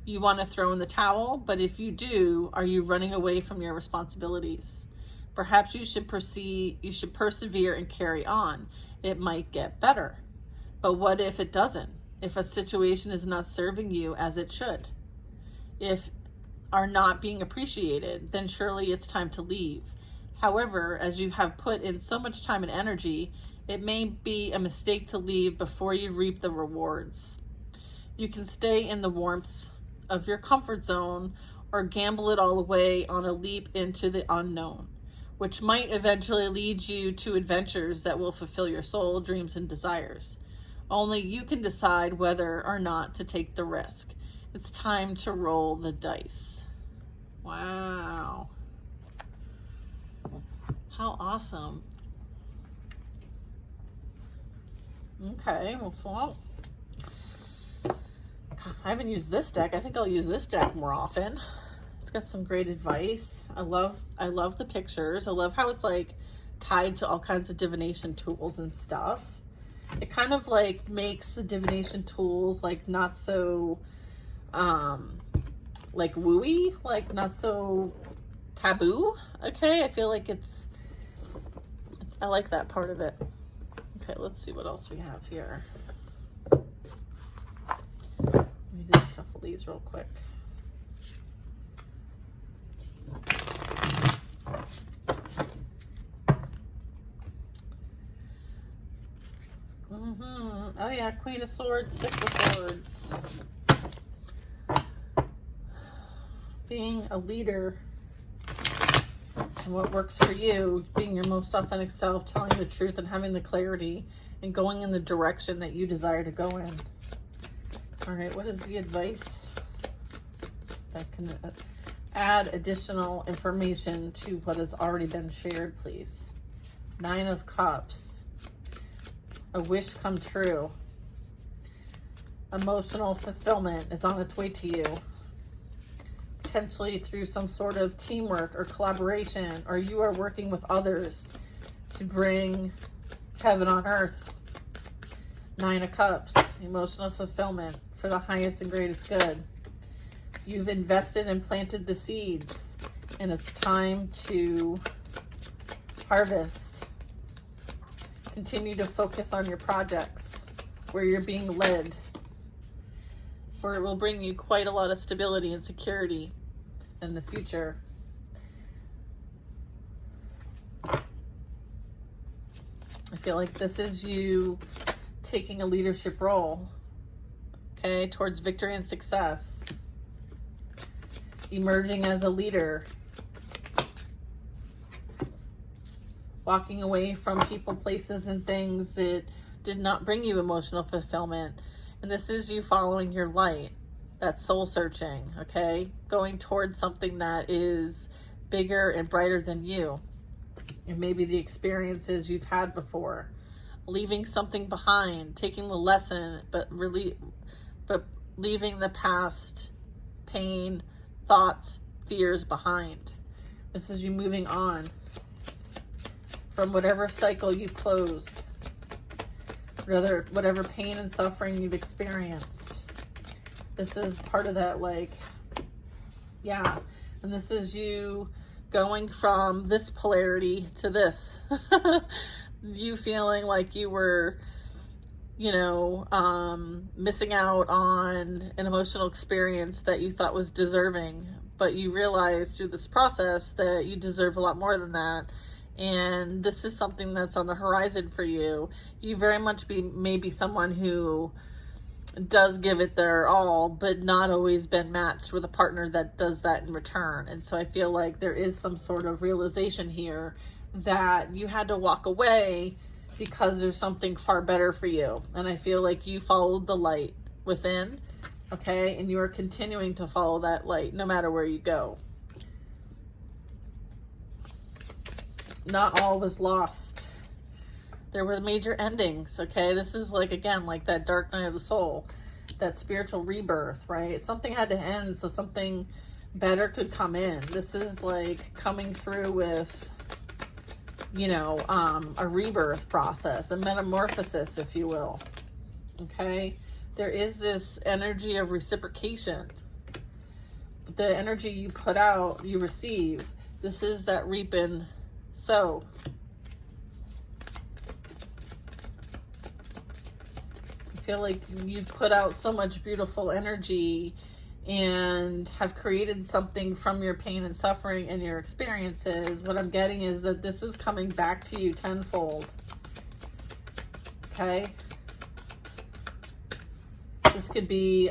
You want to throw in the towel, but if you do, are you running away from your responsibilities? Perhaps you should persevere and carry on. It might get better. But what if it doesn't? If a situation is not serving you as it should? If are not being appreciated, then surely it's time to leave. However, as you have put in so much time and energy, it may be a mistake to leave before you reap the rewards. You can stay in the warmth of your comfort zone or gamble it all away on a leap into the unknown, which might eventually lead you to adventures that will fulfill your soul, dreams, and desires. Only you can decide whether or not to take the risk. It's time to roll the dice. Wow. How awesome. Okay, well, I haven't used this deck. I think I'll use this deck more often. It's got some great advice. I love the pictures. I love how it's like tied to all kinds of divination tools and stuff. It kind of like makes the divination tools like not so like wooey, like not so taboo. Okay, I feel like I like that part of it. Okay, let's see what else we have here. Let me just shuffle these real quick. Oh yeah, Queen of Swords, Six of Swords. Being a leader and what works for you, being your most authentic self, telling the truth and having the clarity and going in the direction that you desire to go in. All right, what is the advice that can add additional information to what has already been shared, please? Nine of Cups. A wish come true. Emotional fulfillment is on its way to you. Potentially through some sort of teamwork or collaboration, or you are working with others to bring heaven on earth. Nine of Cups. Emotional fulfillment for the highest and greatest good. You've invested and planted the seeds, and it's time to harvest. Continue to focus on your projects where you're being led, for it will bring you quite a lot of stability and security in the future. I feel like this is you taking a leadership role, okay, towards victory and success. Emerging as a leader. Walking away from people, places, and things that did not bring you emotional fulfillment. And this is you following your light. That's soul searching, okay? Going towards something that is bigger and brighter than you. And maybe the experiences you've had before. Leaving something behind, taking the lesson, but leaving the past pain, thoughts, fears behind. This is you moving on. from whatever cycle you've closed, whatever pain and suffering you've experienced. This is part of that, like, yeah. And this is you going from this polarity to this. You feeling like you were, you know, missing out on an emotional experience that you thought was deserving, but you realized through this process that you deserve a lot more than that. And this is something that's on the horizon for you. You very much may be someone who does give it their all, but not always been matched with a partner that does that in return. And so I feel like there is some sort of realization here that you had to walk away because there's something far better for you. And I feel like you followed the light within, okay? And you are continuing to follow that light no matter where you go. Not all was lost. There were major endings, okay? This is like, again, like that dark night of the soul, that spiritual rebirth, right? Something had to end so something better could come in. This is like coming through with, you know, a rebirth process, a metamorphosis, if you will, okay? There is this energy of reciprocation. The energy you put out, you receive. This is that reap and sow. I feel like you've put out so much beautiful energy and have created something from your pain and suffering and your experiences. What I'm getting is that this is coming back to you tenfold. Okay? This could be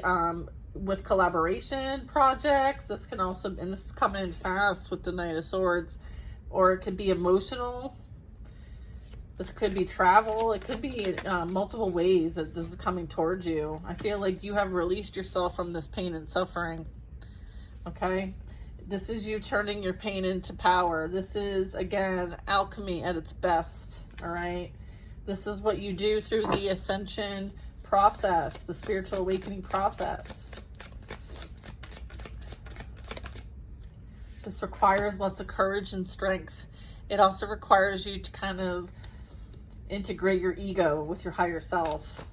with collaboration projects. This can also, and this is coming in fast with the Knight of Swords, or it could be emotional. This could be travel. It could be multiple ways that this is coming towards you. I feel like you have released yourself from this pain and suffering. Okay? This is you turning your pain into power. This is, again, alchemy at its best. All right? This is what you do through the ascension process, the spiritual awakening process. This requires lots of courage and strength. It also requires you to kind of integrate your ego with your higher self,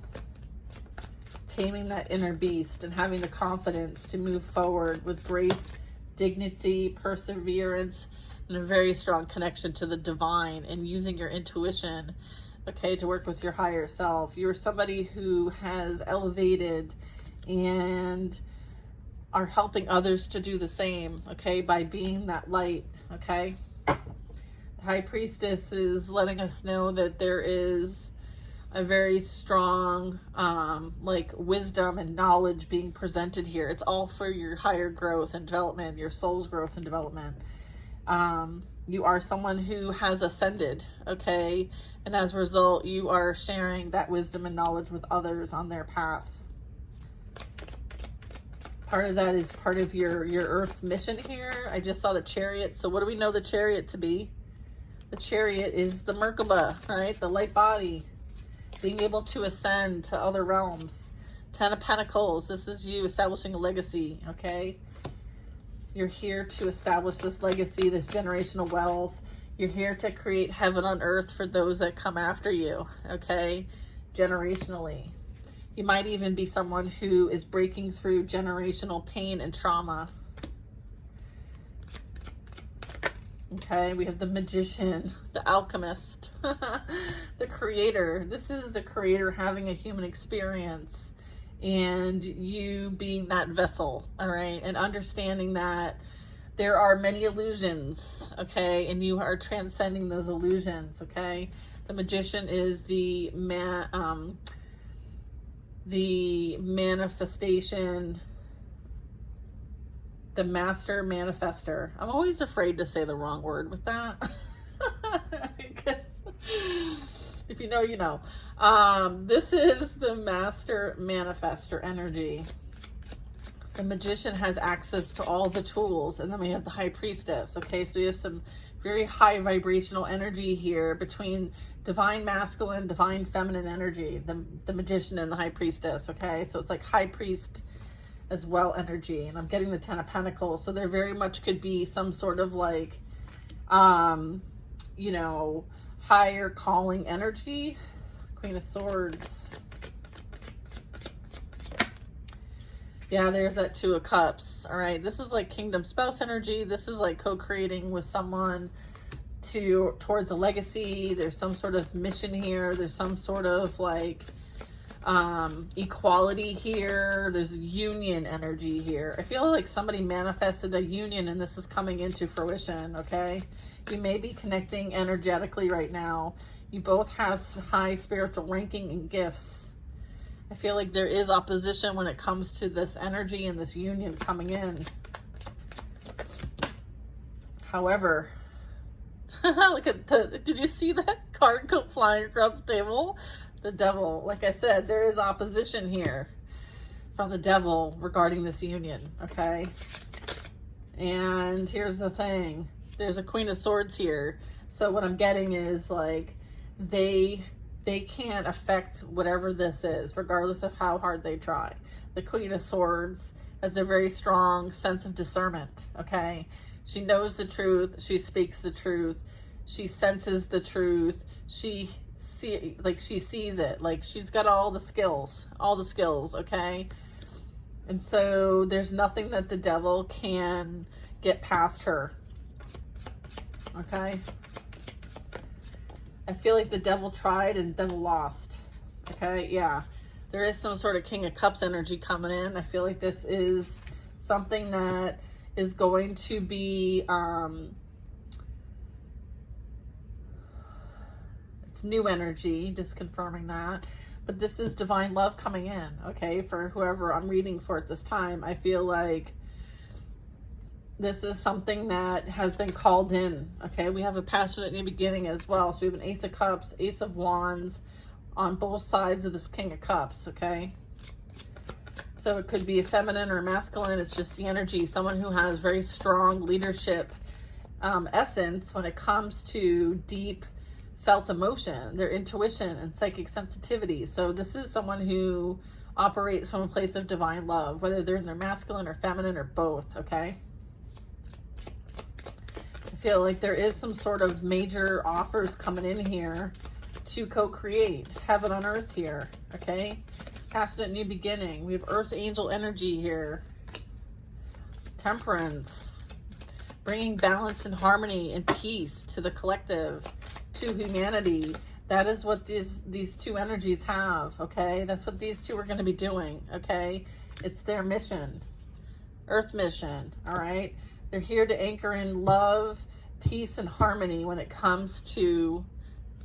taming that inner beast and having the confidence to move forward with grace, dignity, perseverance, and a very strong connection to the divine, and using your intuition, okay, to work with your higher self. You're somebody who has elevated and are helping others to do the same, okay, by being that light, okay? High Priestess is letting us know that there is a very strong like wisdom and knowledge being presented here. It's all for your higher growth and development, your soul's growth and development. You are someone who has ascended, okay? And as a result, you are sharing that wisdom and knowledge with others on their path. Part of that is part of your earth mission here. I just saw the Chariot. So what do we know the Chariot to be? The Chariot is the Merkaba, right? The light body. Being able to ascend to other realms. Ten of Pentacles. This is you establishing a legacy, okay? You're here to establish this legacy, this generational wealth. You're here to create heaven on earth for those that come after you, okay? Generationally. You might even be someone who is breaking through generational pain and trauma. Okay, we have the Magician, the Alchemist, the Creator. This is the Creator having a human experience and you being that vessel, all right? And understanding that there are many illusions, okay? And you are transcending those illusions, okay? The Magician is the manifestation, the master manifester. I'm always afraid to say the wrong word with that. Because if you know, you know. This is the master manifester energy. The Magician has access to all the tools. And then we have the High Priestess. Okay, so we have some very high vibrational energy here between divine masculine, divine feminine energy. The Magician and the High Priestess. Okay, so it's like High Priest as well energy. And I'm getting the Ten of Pentacles. So there very much could be some sort of like, you know, higher calling energy. Queen of Swords. Yeah, there's that Two of Cups. All right, this is like kingdom spouse energy. This is like co-creating with someone towards a legacy. There's some sort of mission here. There's some sort of like equality here. There's union energy here. I feel like somebody manifested a union and this is coming into fruition, okay? You may be connecting energetically right now. You both have high spiritual ranking and gifts. I feel like there is opposition when it comes to this energy and this union coming in. However, look at did you see that card go flying across the table? The devil. Like I said, there is opposition here from the devil regarding this union, okay? And here's the thing. There's a Queen of Swords here. So what I'm getting is like they can't affect whatever this is, regardless of how hard they try. The Queen of Swords has a very strong sense of discernment, okay? She knows the truth. She speaks the truth. She senses the truth. She sees it. Like she's got all the skills, okay? And so there's nothing that the devil can get past her, okay? I feel like the devil tried and the devil lost. Okay, yeah. There is some sort of King of Cups energy coming in. I feel like this is something that is going to be, it's new energy, just confirming that. But this is divine love coming in, okay? For whoever I'm reading for at this time, I feel like this is something that has been called in, okay? We have a passionate new beginning as well. So we have an Ace of Cups, Ace of Wands on both sides of this King of Cups, okay? So it could be a feminine or a masculine. It's just the energy. Someone who has very strong leadership essence when it comes to deep felt emotion, their intuition and psychic sensitivity. So this is someone who operates from a place of divine love, whether they're in their masculine or feminine or both, okay? Feel like there is some sort of major offers coming in here to co-create heaven on earth here, okay? Passionate new beginning. We have earth angel energy here. Temperance. Bringing balance and harmony and peace to the collective, to humanity. That is what these two energies have, okay? That's what these two are going to be doing, okay? It's their mission. Earth mission, all right? They're here to anchor in love, peace, and harmony when it comes to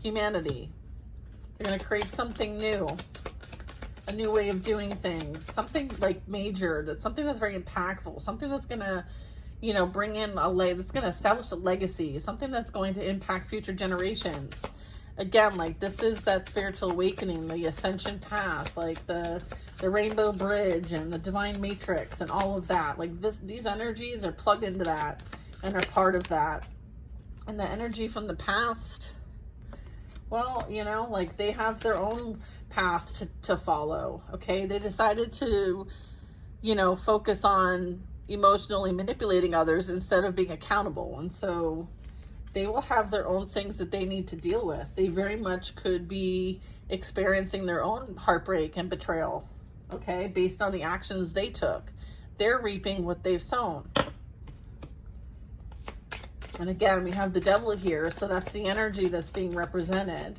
humanity. They're going to create something new, a new way of doing things, something like major, that's something that's very impactful, something that's going to, you know, bring in that's going to establish a legacy, something that's going to impact future generations. Again, like this is that spiritual awakening, the ascension path, like the rainbow bridge and the divine matrix and all of that. Like these energies are plugged into that and are part of that. And the energy from the past, well, you know, like they have their own path to follow, okay? They decided to, you know, focus on emotionally manipulating others instead of being accountable. And so they will have their own things that they need to deal with. They very much could be experiencing their own heartbreak and betrayal, okay, based on the actions they took. They're reaping what they've sown. And again, we have the devil here, so that's the energy that's being represented,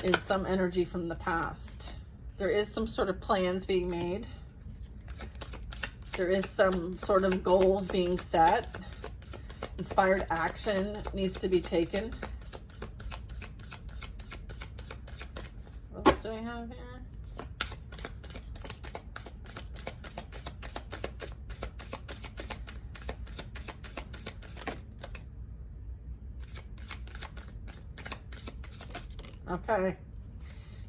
is some energy from the past. There is some sort of plans being made. There is some sort of goals being set. Inspired action needs to be taken. What else do I have here? Okay.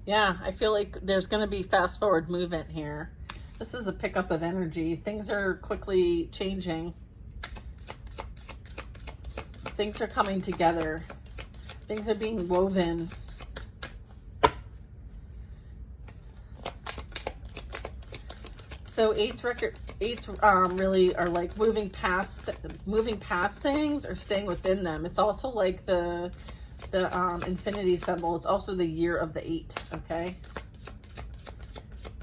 Yeah, I feel like there's going to be fast forward movement here. This is a pickup of energy. Things are quickly changing. Things are coming together. Things are being woven. So eights really are like moving past things or staying within them. It's also like the the infinity symbol. It's also the year of the 8, okay?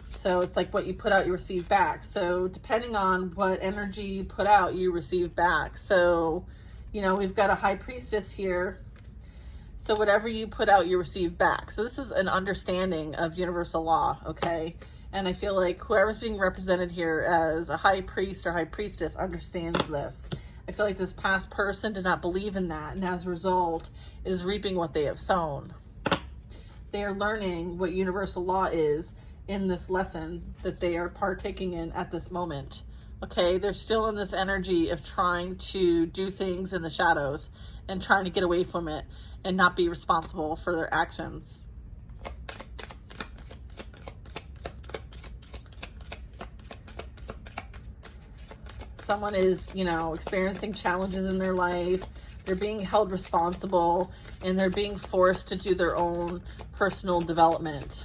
So it's like what you put out, you receive back. So depending on what energy you put out, you receive back. So, you know, we've got a high priestess here. So whatever you put out, you receive back. So this is an understanding of universal law, okay? And I feel like whoever's being represented here as a high priest or high priestess understands this. I feel like this past person did not believe in that, and as a result is reaping what they have sown. They are learning what universal law is in this lesson that they are partaking in at this moment. Okay, they're still in this energy of trying to do things in the shadows and trying to get away from it and not be responsible for their actions. Someone is, you know, experiencing challenges in their life. They're being held responsible and they're being forced to do their own personal development.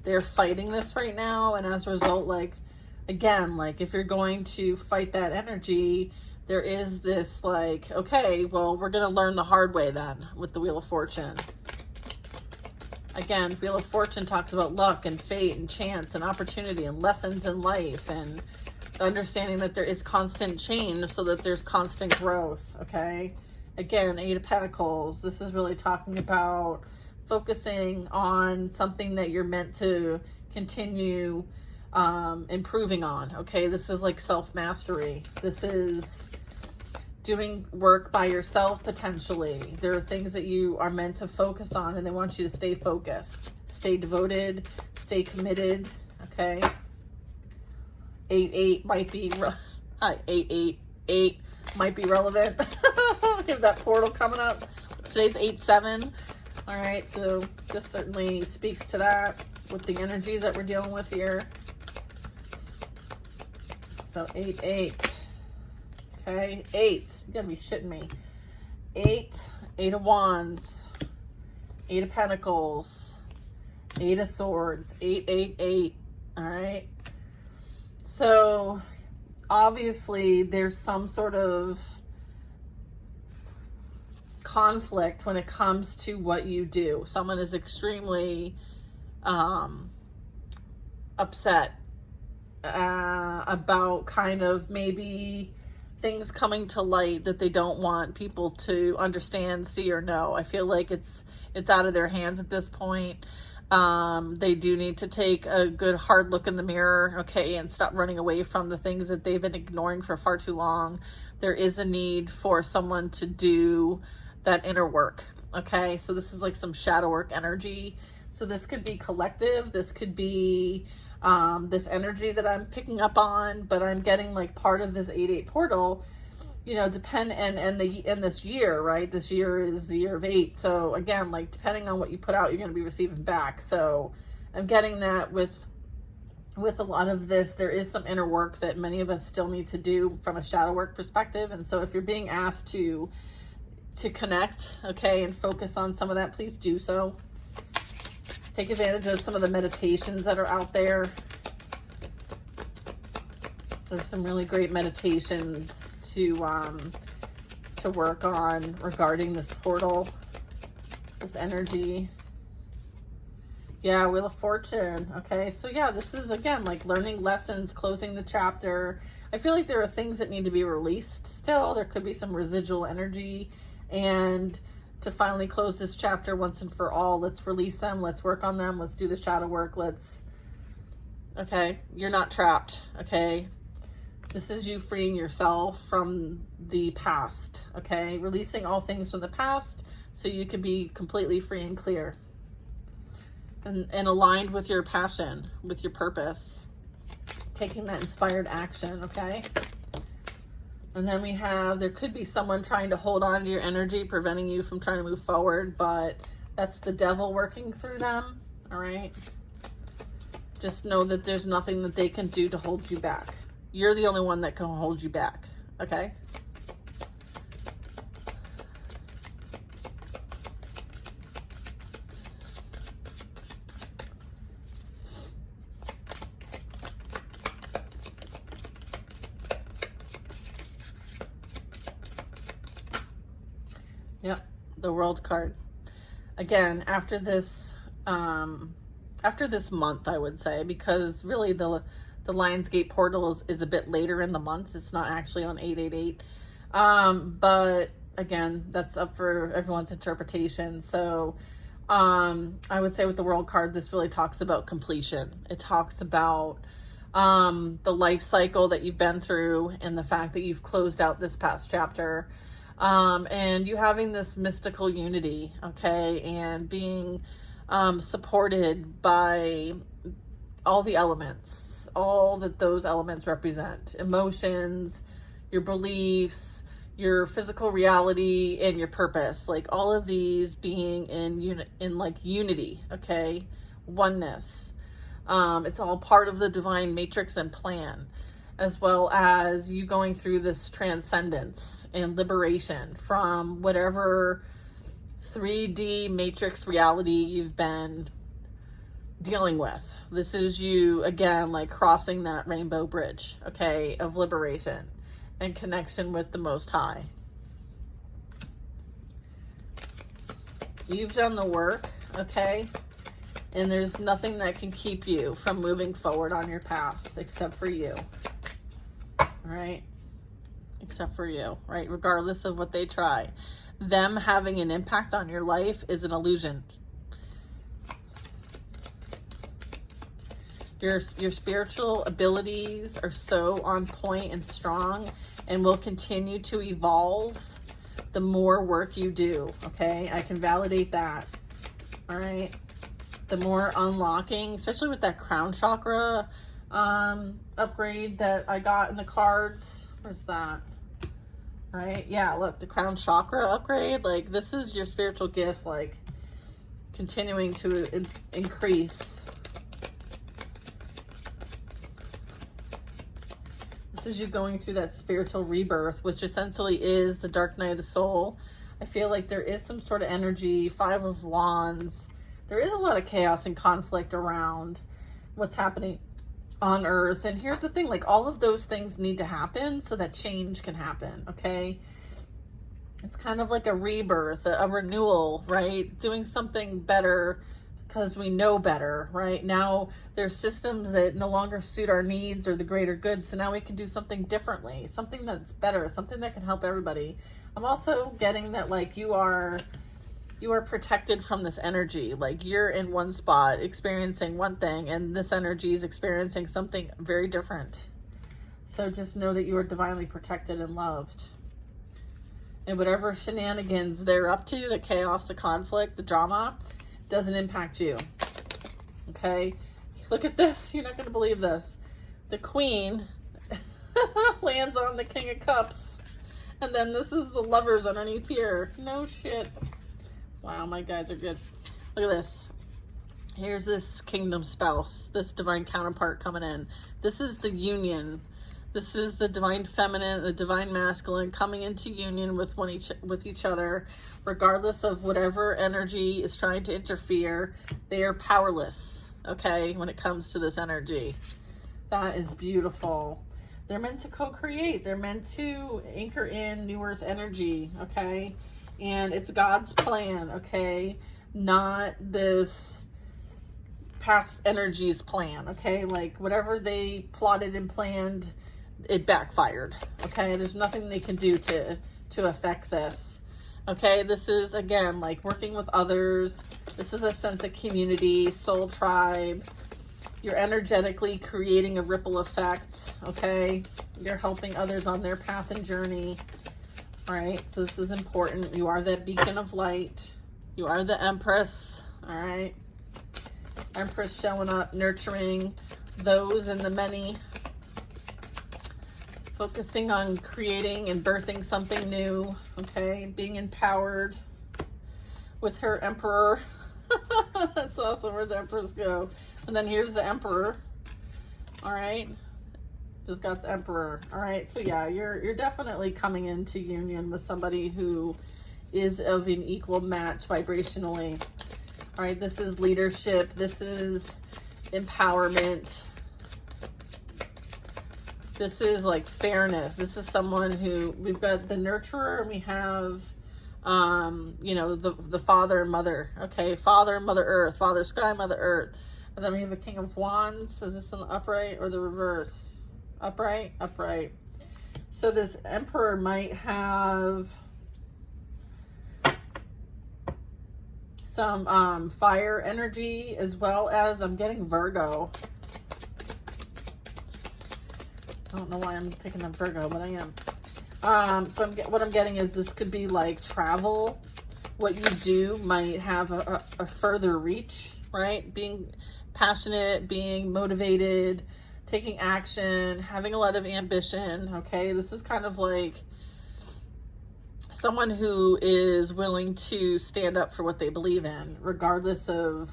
They're fighting this right now, and as a result, like, again, like if you're going to fight that energy, there is this like, okay, well, we're going to learn the hard way then with the Wheel of Fortune. Again, Wheel of Fortune talks about luck and fate and chance and opportunity and lessons in life and understanding that there is constant change so that there's constant growth, okay? Again, 8 of Pentacles. This is really talking about focusing on something that you're meant to continue improving on, okay? This is like self-mastery. This is doing work by yourself, potentially. There are things that you are meant to focus on, and they want you to stay focused, stay devoted, stay committed, okay? 8-8 might be, 8-8 might be relevant. We have that portal coming up. Today's 8-7. All right, so this certainly speaks to that with the energies that we're dealing with here. So 8-8. Okay, 8. You gotta be shitting me. 8 of Wands, 8 of Pentacles, 8 of Swords, 8-8-8. All right. So obviously there's some sort of conflict when it comes to what you do. Someone is extremely upset about kind of maybe things coming to light that they don't want people to understand, see, or know. I feel like it's out of their hands at this point. They do need to take a good hard look in the mirror, okay, and stop running away from the things that they've been ignoring for far too long. There is a need for someone to do that inner work, okay? So this is like some shadow work energy. So this could be collective. This could be this energy that I'm picking up on, but I'm getting like part of this 8-8 portal, you know, in this year, right? This year is the year of 8. So again, like depending on what you put out, you're going to be receiving back. So I'm getting that with a lot of this, there is some inner work that many of us still need to do from a shadow work perspective. And so if you're being asked to connect, okay, and focus on some of that, please do so. Take advantage of some of the meditations that are out there. There's some really great meditations to work on regarding this portal, this energy. Yeah, Wheel of Fortune. Okay, so yeah, this is, again, like learning lessons, closing the chapter. I feel like there are things that need to be released still. There could be some residual energy. And to finally close this chapter once and for all, let's release them. Let's work on them. Let's do the shadow work. Okay, you're not trapped, okay? This is you freeing yourself from the past, okay? Releasing all things from the past so you can be completely free and clear. And aligned with your passion, with your purpose. Taking that inspired action, okay? And then we have, there could be someone trying to hold on to your energy, preventing you from trying to move forward, but that's the devil working through them, all right? Just know that there's nothing that they can do to hold you back. You're the only one that can hold you back, okay? Yep, the World card. again, after this month, I would say, because really the Lionsgate portal is a bit later in the month. It's not actually on 888. But again, that's up for everyone's interpretation. So I would say with the World card, this really talks about completion. It talks about the life cycle that you've been through and the fact that you've closed out this past chapter, and you having this mystical unity, okay, and being supported by all the elements, all that those elements represent: emotions, your beliefs, your physical reality, and your purpose. Like all of these being in like unity, okay, oneness. It's all part of the divine matrix and plan, as well as you going through this transcendence and liberation from whatever 3D matrix reality you've been dealing with. This is you, again, like crossing that rainbow bridge, okay, of liberation and connection with the Most High. You've done the work, okay? And there's nothing that can keep you from moving forward on your path except for you. All right? Except for you, right? Regardless of what they try. Them having an impact on your life is an illusion. Your spiritual abilities are so on point and strong and will continue to evolve the more work you do, okay? I can validate that, all right? The more unlocking, especially with that crown chakra upgrade that I got in the cards. Where's that? Right? Yeah, look, the crown chakra upgrade. Like, this is your spiritual gifts, like, continuing to increase. This is you going through that spiritual rebirth, which essentially is the dark night of the soul. I feel like there is some sort of energy, 5 of Wands. There is a lot of chaos and conflict around what's happening on Earth. And here's the thing, like all of those things need to happen so that change can happen, okay? It's kind of like a rebirth, a renewal, right? Doing something better because we know better, right? Now there's systems that no longer suit our needs or the greater good. So now we can do something differently, something that's better, something that can help everybody. I'm also getting that like you are protected from this energy. Like you're in one spot experiencing one thing and this energy is experiencing something very different. So just know that you are divinely protected and loved. And whatever shenanigans they're up to, the chaos, the conflict, the drama, doesn't impact you. Okay? Look at this. You're not going to believe this. The Queen lands on the King of Cups. And then this is the Lovers underneath here. No shit. Wow, my guys are good. Look at this. Here's this kingdom spouse, this divine counterpart coming in. This is the union. This is the divine feminine, the divine masculine coming into union with each other, regardless of whatever energy is trying to interfere. They are powerless, okay, when it comes to this energy. That is beautiful. They're meant to co-create. They're meant to anchor in New Earth energy, okay? And it's God's plan, okay? Not this past energies plan, okay? Like whatever they plotted and planned, it backfired, okay? There's nothing they can do to affect this, okay? This is, again, like working with others. This is a sense of community, soul tribe. You're energetically creating a ripple effect, okay? You're helping others on their path and journey, all right? So this is important. You are that beacon of light. You are the Empress, all right? Empress showing up, nurturing those and the many, focusing on creating and birthing something new, okay? Being empowered with her Emperor. That's awesome. Where'd the Empress go? And then here's the Emperor. All right. Just got the Emperor. All right. So yeah, you're definitely coming into union with somebody who is of an equal match vibrationally. All right. This is leadership. This is empowerment. This is like fairness. This is someone who, we've got the nurturer and we have You know, the father and mother. Okay, father and mother earth, father sky, mother earth. And then we have a king of wands. Is this in the upright or the reverse? Upright, upright. So this emperor might have some fire energy, as well as I'm getting Virgo. I don't know why I'm picking up Virgo, but I am. So what I'm getting is this could be like travel. What you do might have a further reach, right? Being passionate, being motivated, taking action, having a lot of ambition, okay? This is kind of like someone who is willing to stand up for what they believe in, regardless of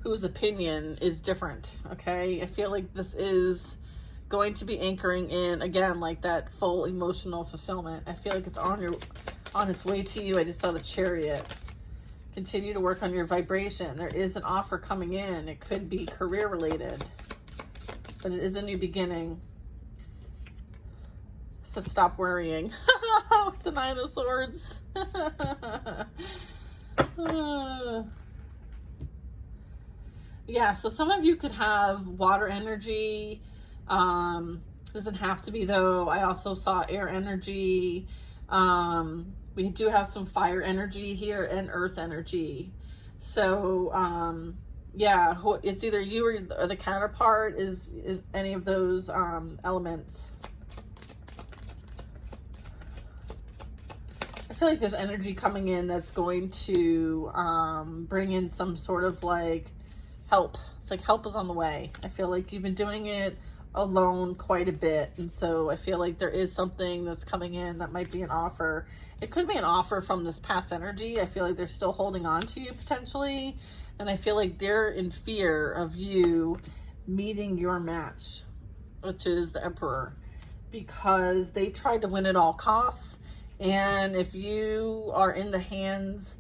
whose opinion is different, okay? I feel like this is going to be anchoring in, again, like that full emotional fulfillment. I feel like it's on its way to you. I just saw the Chariot. Continue to work on your vibration. There is an offer coming in. It could be career related, but it is a new beginning. So stop worrying. With the Nine of Swords. Yeah, so some of you could have water energy. Doesn't have to be, though. I also saw air energy. We do have some fire energy here and earth energy. So, yeah, it's either you or the counterpart is any of those elements. I feel like there's energy coming in that's going to bring in some sort of like help. It's like help is on the way. I feel like you've been doing it alone quite a bit, and so I feel like there is something that's coming in that might be an offer. It could be an offer from this past energy. I feel like they're still holding on to you potentially, and I feel like they're in fear of you meeting your match, which is the Emperor, because they tried to win at all costs. And if you are in the hands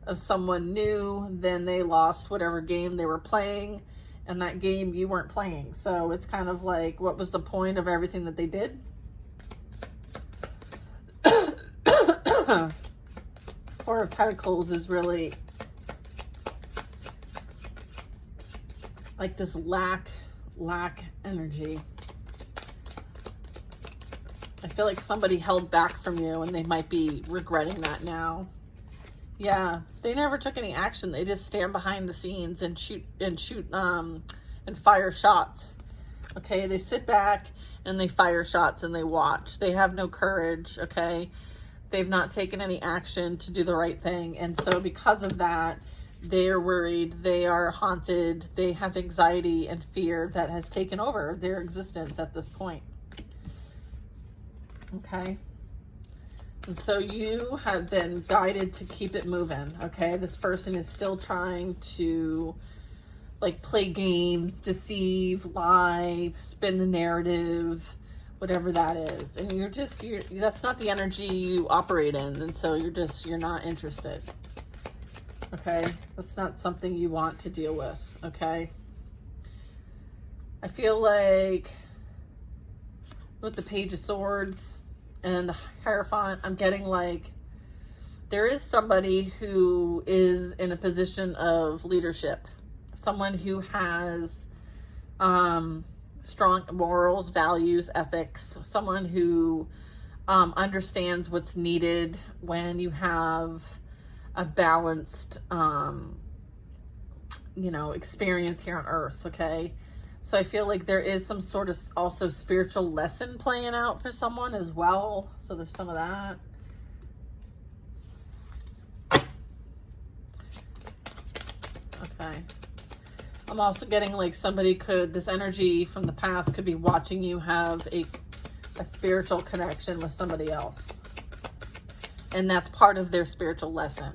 of someone new, then they lost whatever game they were playing, and that game you weren't playing. So it's kind of like, what was the point of everything that they did? Four of Pentacles is really like this lack energy. I feel like somebody held back from you and they might be regretting that now. Yeah, they never took any action. They just stand behind the scenes and shoot and fire shots. Okay, they sit back and they fire shots and they watch. They have no courage, okay? They've not taken any action to do the right thing. And so because of that, they're worried, they are haunted, they have anxiety and fear that has taken over their existence at this point. Okay. And so you have been guided to keep it moving, okay? This person is still trying to, like, play games, deceive, lie, spin the narrative, whatever that is. And that's not the energy you operate in, and so you're not interested, okay? That's not something you want to deal with, okay? I feel like with the Page of Swords and the Hierophant, I'm getting like there is somebody who is in a position of leadership, someone who has strong morals, values, ethics, someone who understands what's needed when you have a balanced experience here on earth, okay? So I feel like there is some sort of also spiritual lesson playing out for someone as well. So there's some of that. Okay. I'm also getting like this energy from the past could be watching you have a spiritual connection with somebody else. And that's part of their spiritual lesson,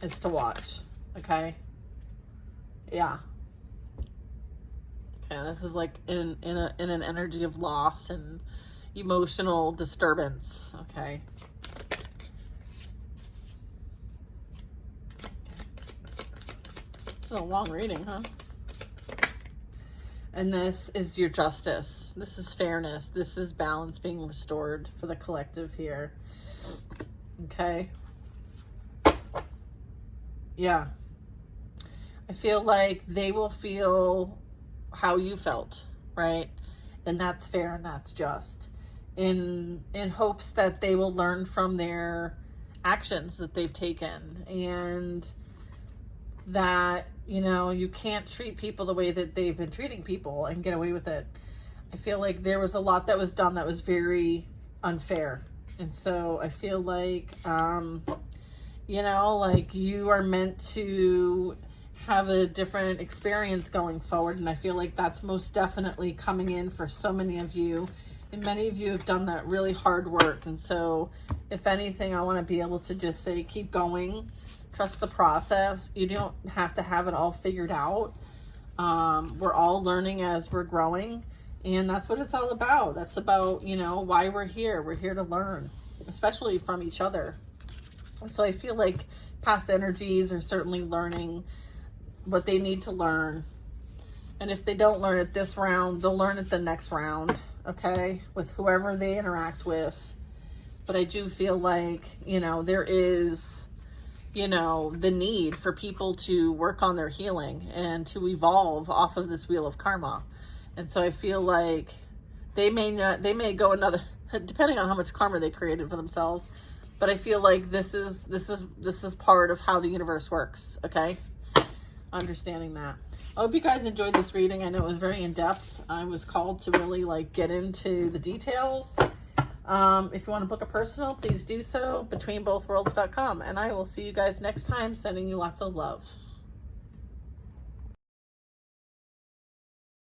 is to watch. Okay? Yeah. Okay, this is like in an energy of loss and emotional disturbance. Okay. This is a long reading, huh? And this is your justice. This is fairness. This is balance being restored for the collective here. Okay. Yeah. I feel like they will feel how you felt, right? And that's fair and that's just. In hopes that they will learn from their actions that they've taken, and that, you know, you can't treat people the way that they've been treating people and get away with it. I feel like there was a lot that was done that was very unfair. And so I feel like, you know, like you are meant to have a different experience going forward. And I feel like that's most definitely coming in for so many of you. And many of you have done that really hard work. And so if anything, I want to be able to just say, keep going, trust the process. You don't have to have it all figured out. We're all learning as we're growing. And that's what it's all about. That's about, you know, why we're here. We're here to learn, especially from each other. And so I feel like past energies are certainly learning what they need to learn. And if they don't learn it this round, they'll learn it the next round, okay? With whoever they interact with. But I do feel like, you know, there is, you know, the need for people to work on their healing and to evolve off of this wheel of karma. And so I feel like they may go another, depending on how much karma they created for themselves. But I feel like this is part of how the universe works, okay? Understanding that. I hope you guys enjoyed this reading. I know it was very in-depth. I was called to really like get into the details. If you want to book a personal, please do so. Betweenbothworlds.com. And I will see you guys next time. Sending you lots of love.